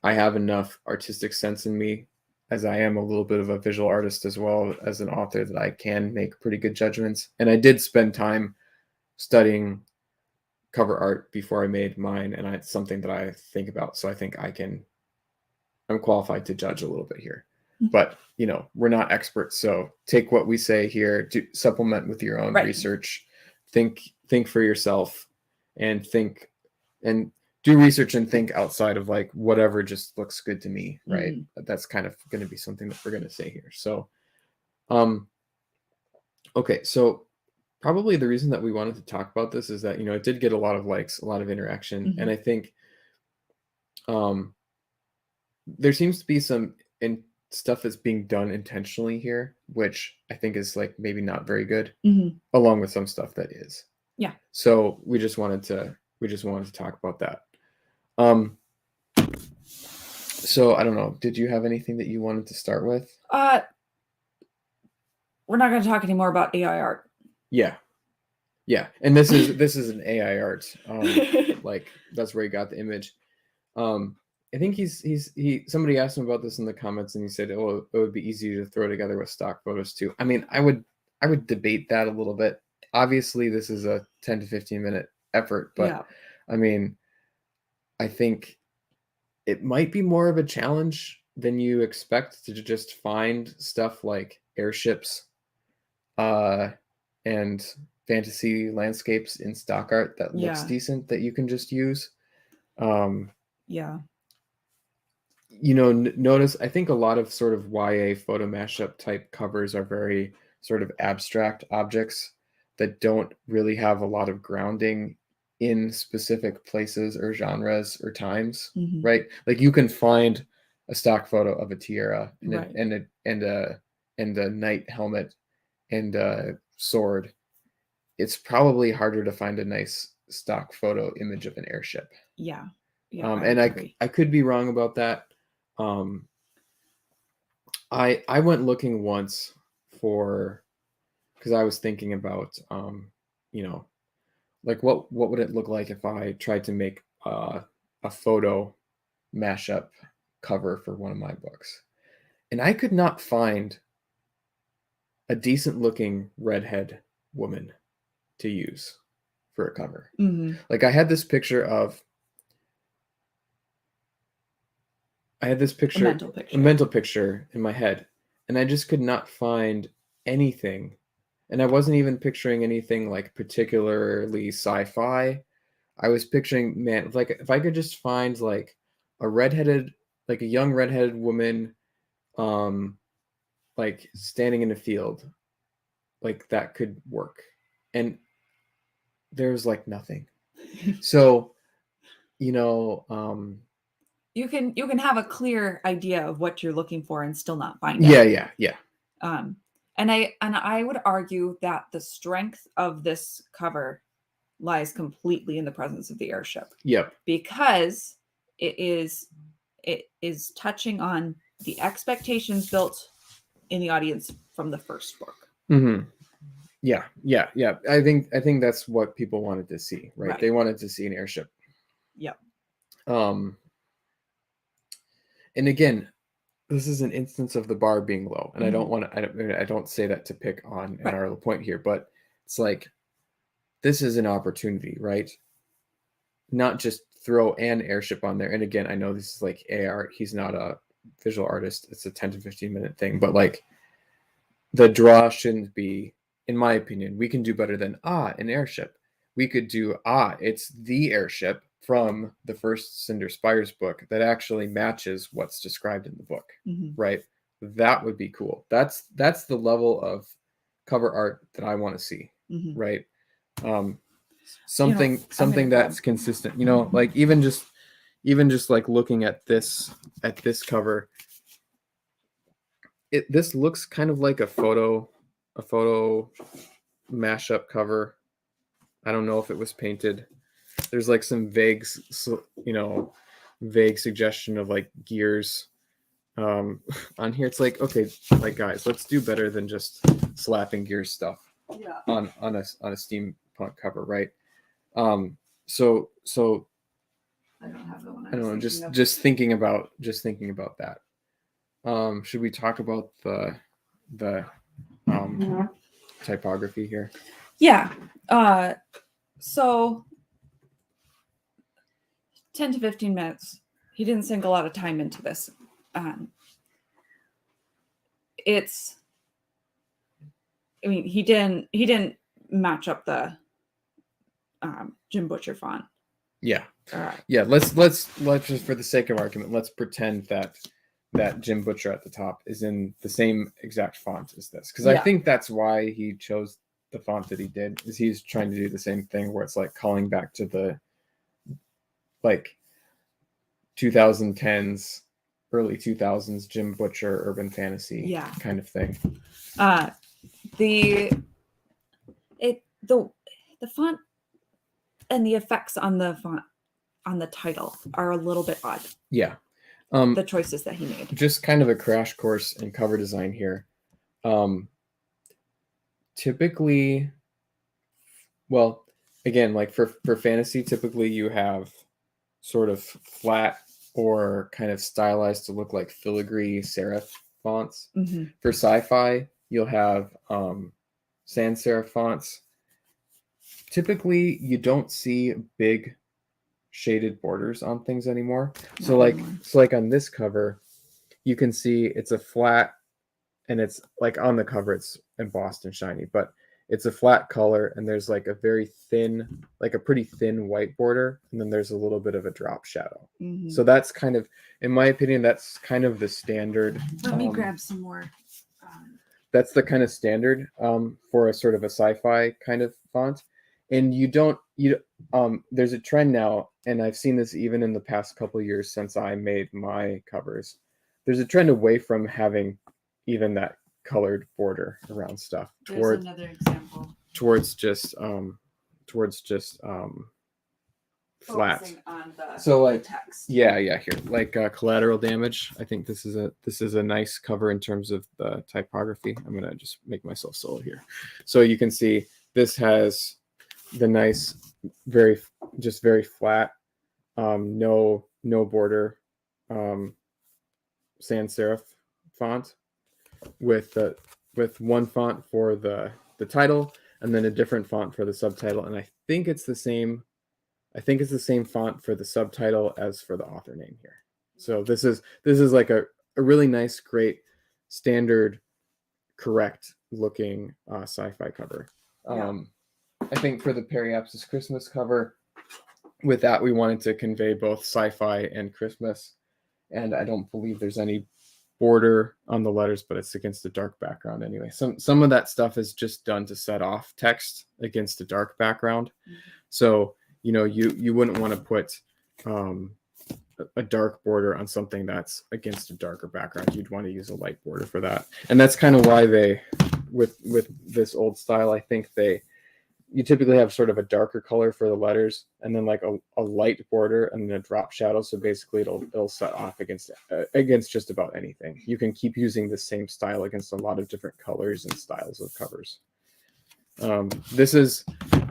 I have enough artistic sense in me, as I am a little bit of a visual artist as well as an author, that I can make pretty good judgments. And I did spend time studying cover art before I made mine, and it's something that I think about. So I think I'm qualified to judge a little bit here. But we're not experts, so take what we say here, supplement with your own research, think for yourself, and do research and think outside of like whatever just looks good to me, right? That's kind of going to be something that we're going to say here. So okay, so probably the reason that we wanted to talk about this is that it did get a lot of likes, a lot of interaction, and I think there seems to be some stuff that's being done intentionally here, which I think is like maybe not very good, along with some stuff that is. Yeah. So we just wanted to talk about that. So I don't know. Did you have anything that you wanted to start with? We're not going to talk anymore about AI art. Yeah. And this is an AI art. Like that's where he got the image. I think somebody asked him about this in the comments, and he said, "Oh, it would be easy to throw together with stock photos too." I mean, I would debate that a little bit. Obviously, this is a 10 to 15 minute effort, but I mean, I think it might be more of a challenge than you expect to just find stuff like airships, and fantasy landscapes in stock art that looks decent that you can just use. Notice, I think a lot of sort of YA photo mashup type covers are very sort of abstract objects that don't really have a lot of grounding in specific places or genres or times, right? Like you can find a stock photo of a tiara and a knight helmet and a sword. It's probably harder to find a nice stock photo image of an airship. Yeah. And I could be wrong about that. I went looking once because I was thinking about like what would it look like if I tried to make a photo mashup cover for one of my books, and I could not find a decent looking redhead woman to use for a cover. Like I had this picture, a mental picture in my head, and I just could not find anything. And I wasn't even picturing anything like particularly sci-fi. I was picturing, man, like if I could just find like a young redheaded woman, like standing in a field, like that could work. And there's like nothing. So, you can have a clear idea of what you're looking for and still not find it. Yeah. And I would argue that the strength of this cover lies completely in the presence of the airship. Yep. Because it is touching on the expectations built in the audience from the first book. Yeah. I think that's what people wanted to see, right? They wanted to see an airship. Yep. And again, this is an instance of the bar being low, and I don't say that to pick on an Arlo point here, but it's like this is an opportunity, right? Not just throw an airship on there. And again, I know this is like AR. He's not a visual artist. It's a 10 to 15 minute thing, but like the draw shouldn't be, in my opinion, we can do better than an airship. We could do it's the airship from the first Cinder Spires book that actually matches what's described in the book, right? That would be cool. That's the level of cover art that I want to see, right? something that's consistent, like even just like looking at this cover, this looks kind of like a photo mashup cover. I don't know if it was painted. There's like some vague suggestion of like gears on here. It's like, okay, like guys, let's do better than just slapping gears stuff on a steampunk cover, right? So I don't have the one. I don't know, just thinking about that. Should we talk about the typography here? Yeah. So 10 to 15 minutes. He didn't sink a lot of time into this. He didn't match up the Jim Butcher font. Yeah. Yeah. Let's just, for the sake of argument, let's pretend that Jim Butcher at the top is in the same exact font as this, because I think that's why he chose the font that he did, is he's trying to do the same thing where it's like calling back to the like 2010s, early 2000s Jim Butcher urban fantasy kind of thing. The font and the effects on the font on the title are a little bit odd. Yeah. The choices that he made. Just kind of a crash course in cover design here. Typically, well, again, like for fantasy, typically you have sort of flat or kind of stylized to look like filigree serif fonts. Mm-hmm. For sci-fi, you'll have sans serif fonts. Typically, you don't see big shaded borders on things anymore. So like on this cover, you can see it's a flat, and it's like on the cover it's embossed and shiny, but it's a flat color, and there's like a very thin, like a pretty thin white border, and then there's a little bit of a drop shadow. Mm-hmm. So that's kind of, in my opinion, that's kind of the standard. Let me grab some more. That's the kind of standard for a sort of a sci-fi kind of font. And there's a trend now, and I've seen this even in the past couple of years since I made my covers. There's a trend away from having even that colored border around stuff. There's another example. Towards just flat. On the, so like text. Yeah, here, like Collateral Damage. I think this is a nice cover in terms of the typography. I'm gonna just make myself solo here, so you can see this has the nice, very flat, no border, sans serif font with one font for the title, and then a different font for the subtitle. And I think it's the same font for the subtitle as for the author name here. So this is like a really nice, great, standard, correct looking sci-fi cover. I think for the Periapsis Christmas cover, with that we wanted to convey both sci-fi and Christmas, and I don't believe there's any border on the letters, but it's against a dark background anyway. Some of that stuff is just done to set off text against a dark background. Mm-hmm. So you wouldn't want to put a dark border on something that's against a darker background. You'd want to use a light border for that, and that's kind of why they, with this old style, I think you typically have sort of a darker color for the letters, and then like a light border and then a drop shadow. So basically it'll set off against just about anything. You can keep using the same style against a lot of different colors and styles of covers. This is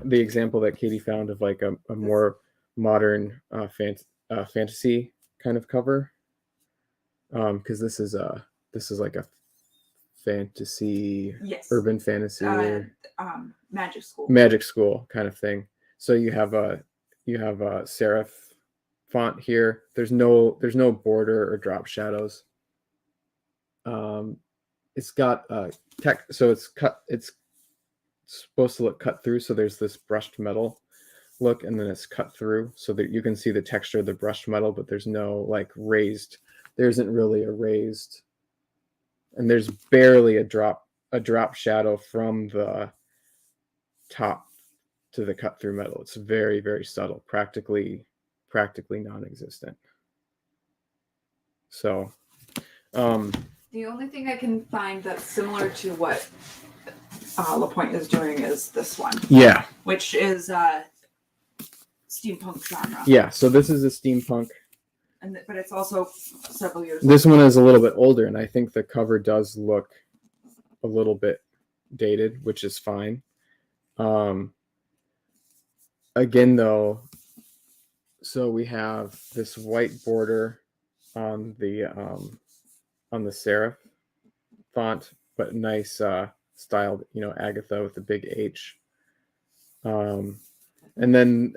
the example that Katie found of like a more modern fantasy kind of cover. Because this is like a fantasy, urban fantasy, magic school kind of thing. So you have a serif font here. There's no border or drop shadows. It's got text, so it's supposed to look cut through. So there's this brushed metal look, and then it's cut through so that you can see the texture of the brushed metal, but there's no like raised. There isn't really a raised, and there's barely a drop shadow from the top to the cut through metal. It's very, very subtle, practically non-existent. So the only thing I can find that's similar to what LaPointe is doing is this one. Yeah. Which is steampunk genre. Yeah, so this is a steampunk. But it's also several years This one is a little bit older, and I think the cover does look a little bit dated, which is fine. Again, though, so we have this white border on the serif font, but nice styled, Agatha with the big H. And then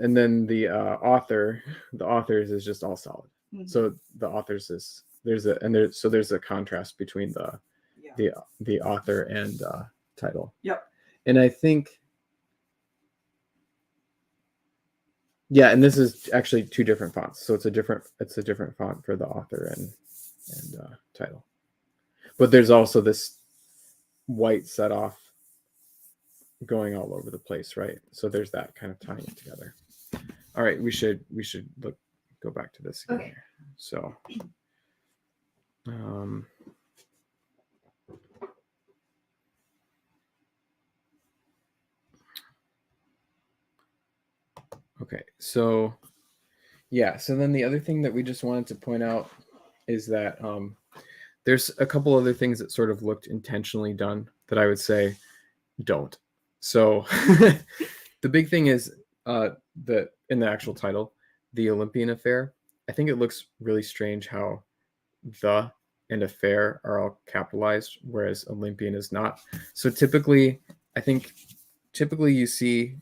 the authors is just all solid. Mm-hmm. So the authors there's a contrast between the author and title. Yep. And I think, yeah, and this is actually two different fonts. So it's a different font for the author and title. But there's also this white set off going all over the place, right? So there's that kind of tying it together. All right, we should go back to this again. Okay. So okay, so yeah, so then the other thing that we just wanted to point out is that there's a couple other things that sort of looked intentionally done that I would say don't. So the big thing is that in the actual title, the Olympian Affair, I think it looks really strange how the and affair are all capitalized, whereas Olympian is not. So typically you see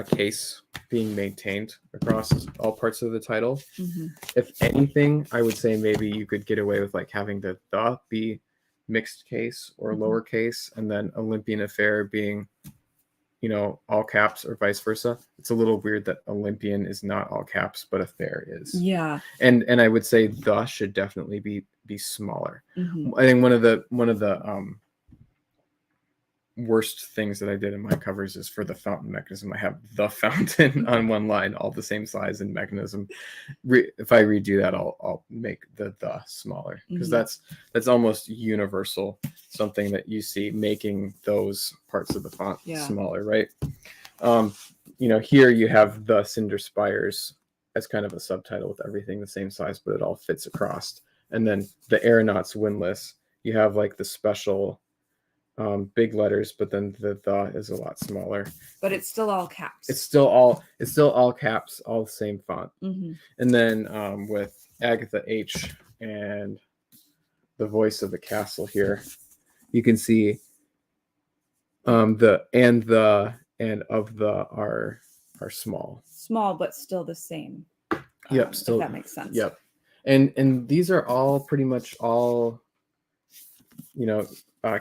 case being maintained across all parts of the title. Mm-hmm. If anything, I would say maybe you could get away with like having the be mixed case or mm-hmm. lowercase, and then Olympian Affair being, all caps or vice versa. It's a little weird that Olympian is not all caps, but affair is. Yeah. And I would say the should definitely be smaller. Mm-hmm. I think one of the worst things that I did in my covers is for the fountain mechanism. I have the fountain on one line, all the same size and mechanism. If I redo that, I'll make the smaller, because mm-hmm. that's almost universal. Something that you see making those parts of the font smaller, right? Here you have the Cinder Spires as kind of a subtitle with everything the same size, but it all fits across. And then the Aeronauts Windlass, you have like the special big letters, but then the is a lot smaller. But it's still all caps. It's still all caps, all the same font. Mm-hmm. And then with Agatha H and the voice of the castle here, you can see the and of the are small. Small, but still the same. Yep, still, if that makes sense. Yep. And these are all pretty much all,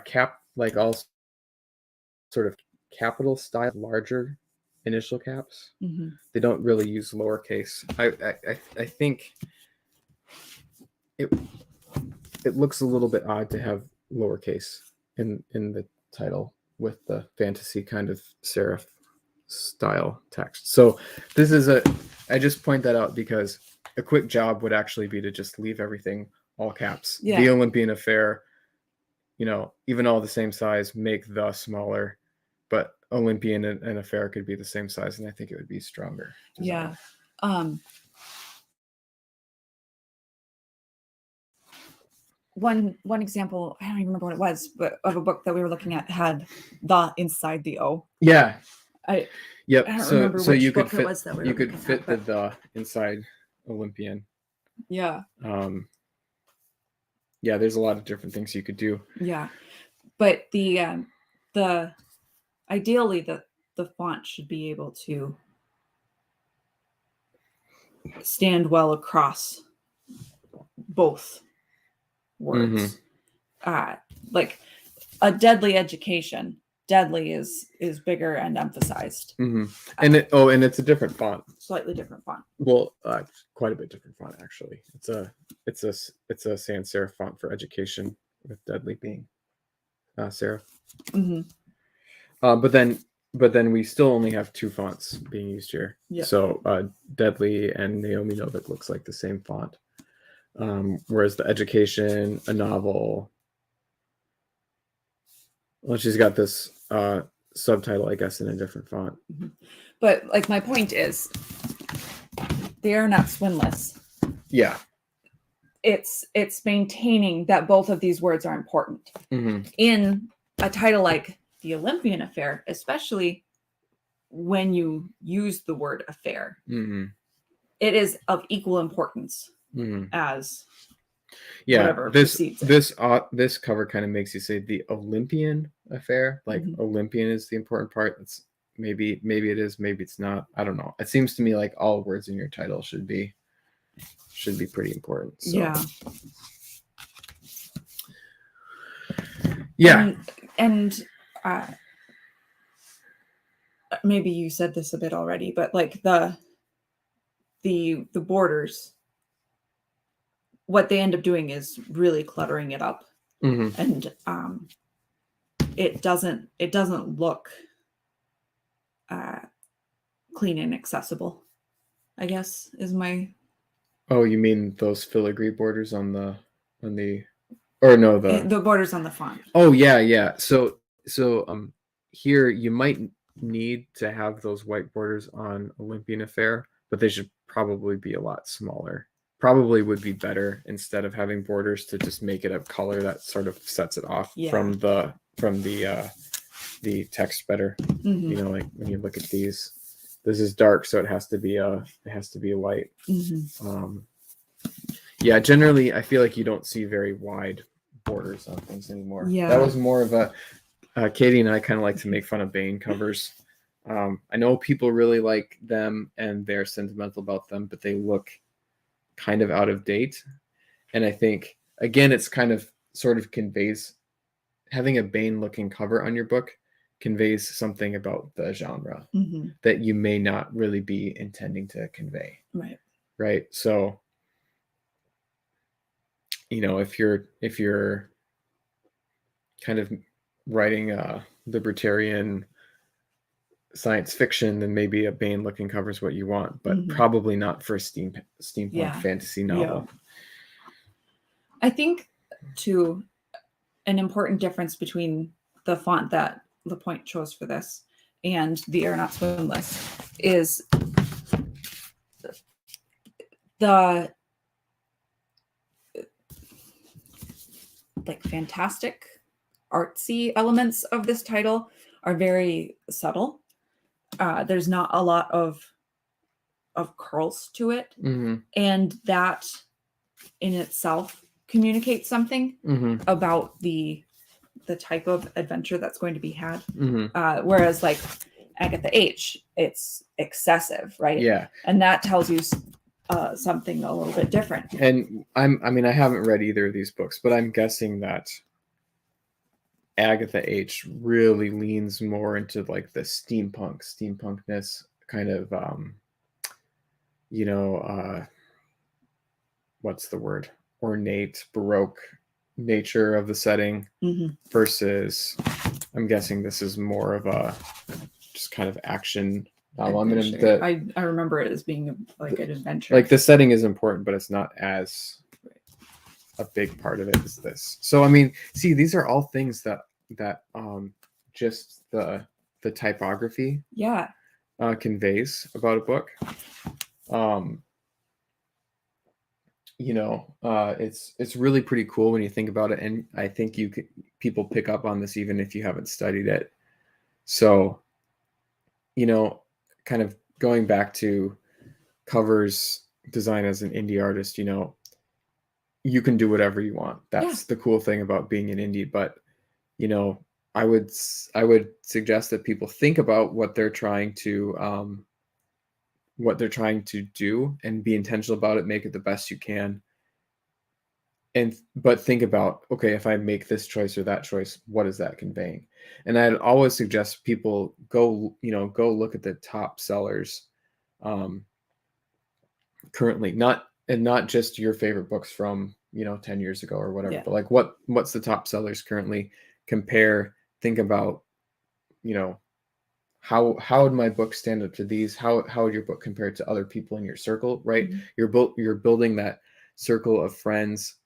cap, like all sort of capital style, larger initial caps. Mm-hmm. They don't really use lowercase. I think it looks a little bit odd to have lowercase in the title with the fantasy kind of serif style text. So this is I just point that out because a quick job would actually be to just leave everything all caps. Yeah. The Olympian Affair, even all the same size, make the smaller, but Olympian and Affair could be the same size, and I think it would be stronger design. Yeah. One example, I don't even remember what it was, but of a book that we were looking at had the inside the O. Yeah. I don't remember which you book could fit, it was that we were looking at, the inside Olympian. Yeah. Yeah, there's a lot of different things you could do. Yeah. But the ideally the font should be able to stand well across both words. Mm-hmm. Like a deadly education. Deadly is bigger and emphasized. Mm-hmm. And it's a different font. Slightly different font. Well, quite a bit different font actually. It's a sans serif font for education, with deadly being serif. Mm-hmm. But then but then we still only have 2 fonts being used here. Yeah. So Deadly and Naomi Novik looks like the same font. Whereas the Education, a novel, well, she's got this subtitle, I guess, in a different font. Mm-hmm. But like my point is, they are not swinless. Yeah. It's maintaining that both of these words are important. Mm-hmm. In a title like The Olympian Affair, especially when you use the word affair, mm-hmm. it is of equal importance mm-hmm. as whatever this cover kind of makes you say the Olympian Affair, like mm-hmm. Olympian is the important part. It's maybe it is, maybe it's not, I don't know. It seems to me like all words in your title should be pretty important. So. Yeah. And maybe you said this a bit already, but like the borders, what they end up doing is really cluttering it up. Mm-hmm. And it doesn't look clean and accessible, I guess, is my. Oh, you mean those filigree borders on the the borders on the font. Oh yeah. So here you might need to have those white borders on Olympian Affair, but they should probably be a lot smaller. Probably would be better instead of having borders to just make it a color that sort of sets it off from the text better. Mm-hmm. You know, like when you look at these, this is dark, so it has to be a light. Mm-hmm. Yeah, generally I feel like you don't see very wide borders on things anymore. Yeah, that was more of a Katie and I kind of like to make fun of Bane covers. I know people really like them and they're sentimental about them, but they look kind of out of date. And I think, again, it's kind of sort of conveys, having a Bane looking cover on your book conveys something about the genre mm-hmm. that you may not really be intending to convey. Right. So, you know, if you're kind of writing a libertarian science fiction, then maybe a Bane looking cover is what you want, but mm-hmm. probably not for a steampunk fantasy novel. Yeah. I think too, an important difference between the font that LaPointe chose for this and the Are Not Swimless is the like fantastic artsy elements of this title are very subtle. There's not a lot of curls to it, mm-hmm. and that in itself communicates something mm-hmm. about the type of adventure that's going to be had. Mm-hmm. Whereas like Agatha H, it's excessive, right? Yeah, and that tells you something a little bit different. And I mean, I haven't read either of these books, but I'm guessing that Agatha H really leans more into like the steampunkness kind of, what's the word? Ornate, Baroque nature of the setting, mm-hmm. versus I'm guessing this is more of a just kind of action. I remember it as being like an adventure. Like the setting is important, but it's not as a big part of it as this. So I mean, see, these are all things that just the typography conveys about a book. It's really pretty cool when you think about it, and I think people pick up on this even if you haven't studied it. So, kind of going back to covers design as an indie artist, you can do whatever you want. That's the cool thing about being an indie. But, I would suggest that people think about what they're trying to do and be intentional about it, make it the best you can. But think about, okay, if I make this choice or that choice, what is that conveying? And I'd always suggest people go look at the top sellers currently, not just your favorite books from 10 years ago or whatever, but like what's the top sellers currently, think about how would my book stand up to these? How would your book compare to other people in your circle, right? Mm-hmm. You're building that circle of friends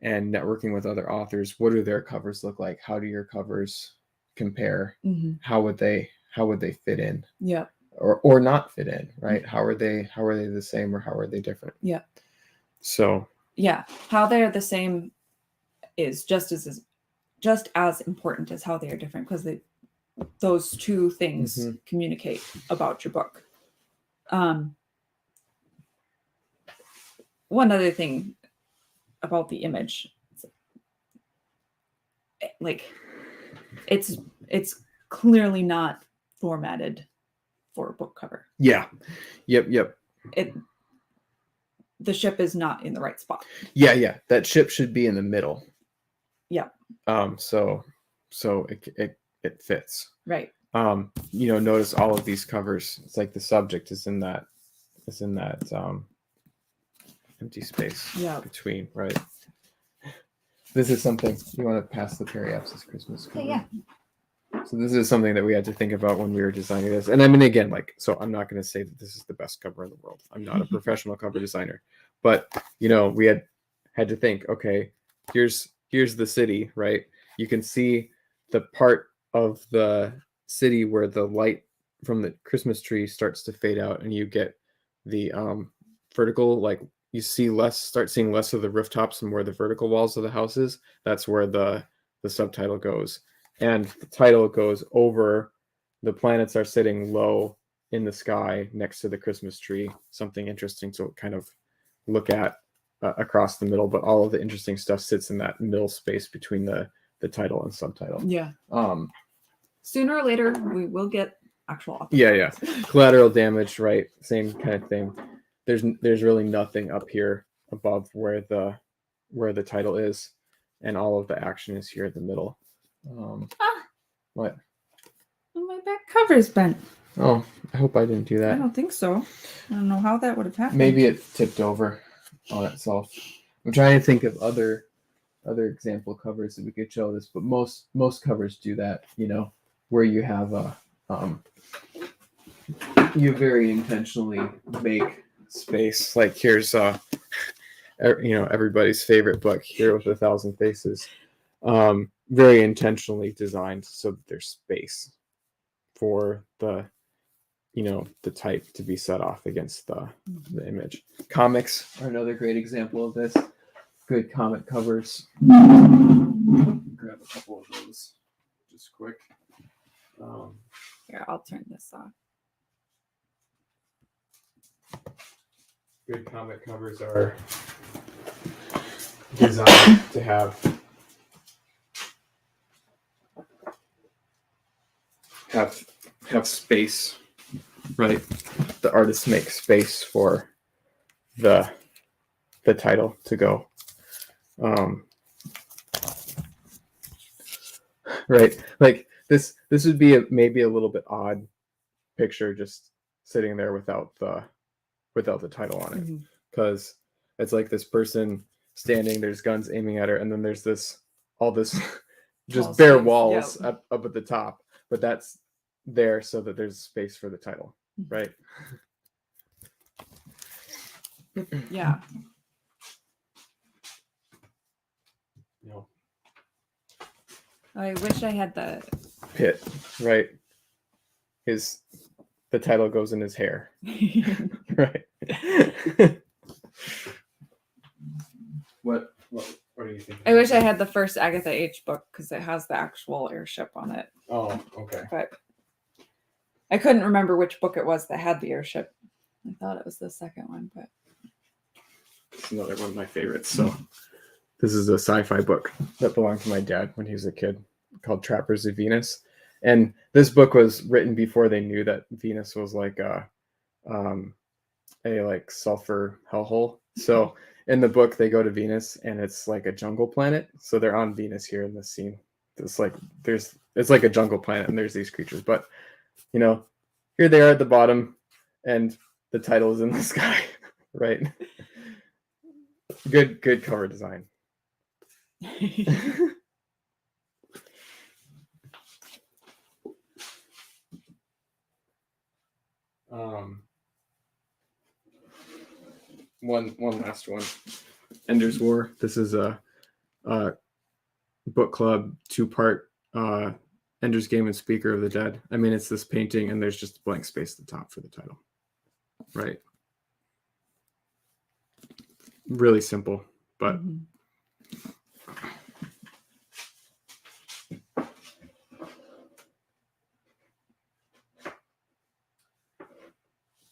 and networking with other authors. What do their covers look like? How do your covers compare? Mm-hmm. How would they fit in? Yeah. Or not fit in, right? How are they the same, or how are they different? Yeah. So yeah, how they're the same is just as important as how they are different, because those two things communicate about your book. One other thing about the image, like it's clearly not formatted for a book cover. Yeah. Yep. The ship is not in the right spot. Yeah. That ship should be in the middle. Yeah. So it fits. Right. Notice all of these covers. It's like the subject is in that empty space between, right? This is something you want to pass the periapsis Christmas cover. Yeah. So this is something that we had to think about when we were designing this. And I mean, again, so I'm not going to say that this is the best cover in the world. I'm not a professional cover designer, but we had to think, okay, here's the city, right? You can see the part of the city where the light from the Christmas tree starts to fade out, and you get the vertical, like you start seeing less of the rooftops and where the vertical walls of the houses. That's where the subtitle goes. And the title goes over the planets are sitting low in the sky next to the Christmas tree. Something interesting to kind of look at across the middle, but all of the interesting stuff sits in that middle space between the title and subtitle. Yeah. Sooner or later, we will get actual author. Yeah. Collateral damage, right? Same kind of thing. There's really nothing up here above where the title is, and all of the action is here in the middle. What? Well, my back cover's bent. Oh, I hope I didn't do that. I don't think so. I don't know how that would have happened. Maybe it tipped over on itself. I'm trying to think of other example covers that we could show this, but most covers do that, where you have you very intentionally make space. Like here's everybody's favorite book, Hero with 1,000 Faces. Very intentionally designed so that there's space for the type to be set off against the image. Comics are another great example of this. Good comic covers. Grab a couple of those just quick. Here, I'll turn this off. Good comic covers are designed to have space, right? The artists make space for the title to go. Right, like this would be maybe a little bit odd picture just sitting there without the title on it, because it's like this person standing, there's guns aiming at her, and then there's all this just bare walls up at the top, but that's there so that there's space for the title, right? Yeah. No. I wish I had the Pit, right? The title goes in his hair. Right. What do you think? I wish I had the first Agatha H book, because it has the actual airship on it. Oh, okay. But I couldn't remember which book it was that had the airship. I thought it was the second one, but it's another one of my favorites. So this is a sci-fi book that belonged to my dad when he was a kid, called Trappers of Venus. And this book was written before they knew that Venus was like a like sulfur hellhole. So in the book, they go to Venus, and it's like a jungle planet. So they're on Venus here in this scene. It's like a jungle planet, and there's these creatures. But here they are at the bottom, and the title is in the sky, right? Good cover design. One last one. Ender's War. This is a book club 2-part Ender's Game and Speaker of the Dead. I mean, it's this painting, and there's just a blank space at the top for the title. Right. Really simple, but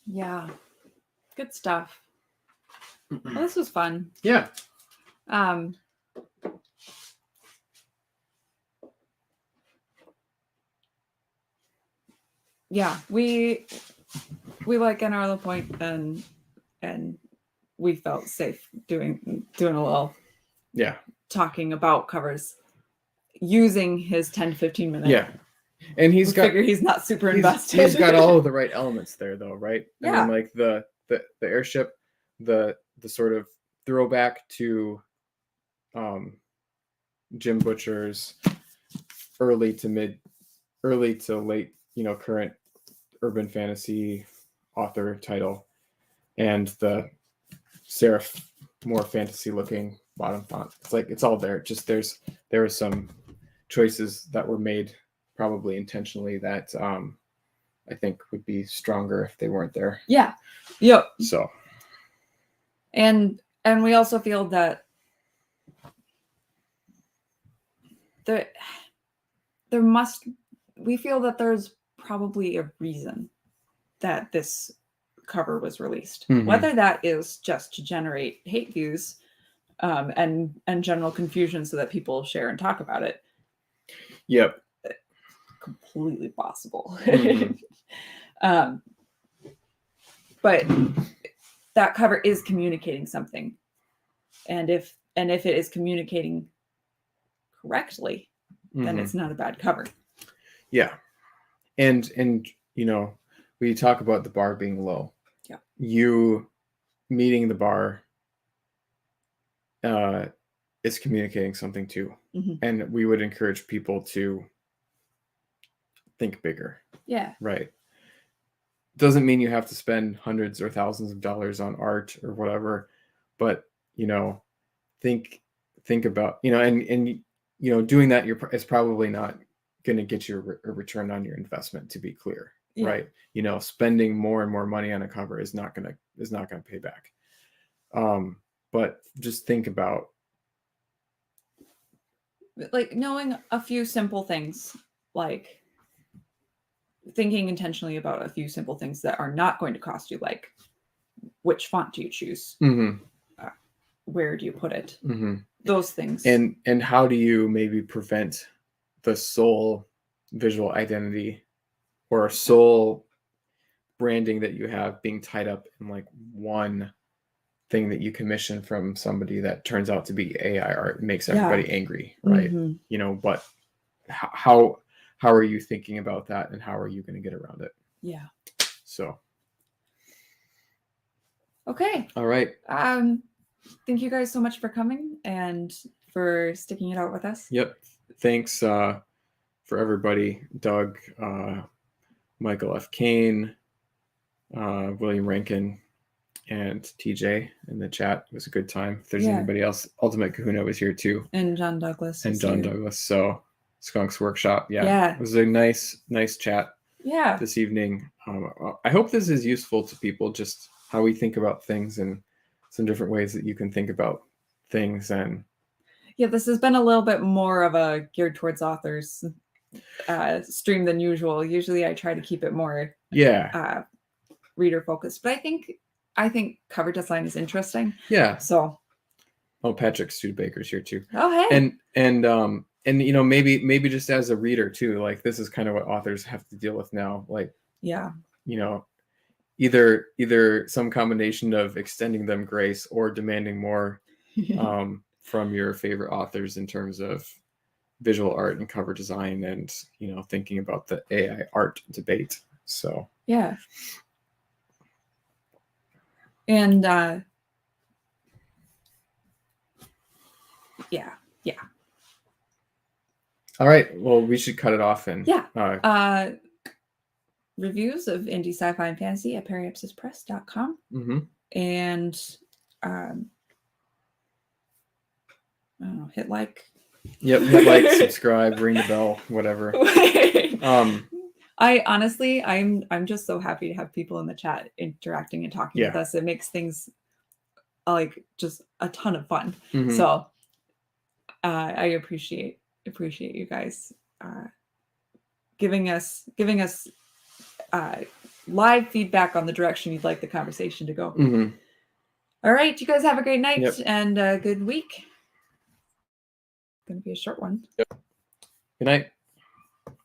yeah, good stuff. Well, this was fun. Yeah. Yeah, we like Anne Point, and we felt safe doing a little talking about covers using his 10 to 15 minutes. Yeah. And figure he's not super invested. He's got all of the right elements there, though, right? Yeah. I mean, like the airship, the sort of throwback to Jim Butcher's early to late, current urban fantasy author title, and the serif, more fantasy looking bottom font. It's like it's all there. Just there were some choices that were made probably intentionally that I think would be stronger if they weren't there. Yeah. Yep. So. And we also feel that we feel that there's probably a reason that this cover was released. Mm-hmm. Whether that is just to generate hate views and general confusion so that people share and talk about it. Yep. Completely possible. Mm-hmm. But that cover is communicating something. And if it is communicating correctly, then it's not a bad cover. Yeah. And we talk about the bar being low. Yeah. You meeting the bar is communicating something too. Mm-hmm. And we would encourage people to think bigger. Yeah. Right. Doesn't mean you have to spend hundreds or thousands of dollars on art or whatever, but think about, and doing that is probably not going to get you a return on your investment, to be clear. Yeah. Right. Spending more and more money on a cover is not going to pay back. But just think about, like, knowing a few simple things, like thinking intentionally about a few simple things that are not going to cost you, like which font do you choose? Mm-hmm. Where do you put it? Mm-hmm. Those things. And how do you maybe prevent the sole visual identity or sole branding that you have being tied up in like one thing that you commission from somebody that turns out to be AI art and makes everybody angry, right? Mm-hmm. But how are you thinking about that, and how are you going to get around it? Yeah. So. Okay. All right. Thank you guys so much for coming and for sticking it out with us. Yep. Thanks for everybody. Doug, Michael F. Kane, William Rankin, and TJ in the chat. It was a good time. If there's anybody else, Ultimate Kahuna was here too. And John Douglas. Douglas. So Skunks Workshop. Yeah. It was a nice chat. Yeah. This evening. I hope this is useful to people, just how we think about things and some different ways that you can think about things. And yeah, this has been a little bit more of a geared towards authors stream than usual. Usually I try to keep it more reader focused, but I think cover design is interesting. Yeah. So. Oh, Patrick Studebaker's here too. Oh, hey. And maybe just as a reader too, like this is kind of what authors have to deal with now. Like, yeah. Either some combination of extending them grace or demanding more from your favorite authors in terms of visual art and cover design, and thinking about the AI art debate. So yeah. And yeah. All right. Well, we should cut it off and reviews of indie sci-fi and fantasy at periapsispress.com. Mm-hmm. And I don't know, hit like. Yep, hit like, subscribe, ring the bell, whatever. I honestly, I'm just so happy to have people in the chat interacting and talking with us. It makes things like just a ton of fun. Mm-hmm. So I appreciate you guys giving us live feedback on the direction you'd like the conversation to go. Mm-hmm. All right, you guys have a great night and a good week. It's going to be a short one. Yep. Good night.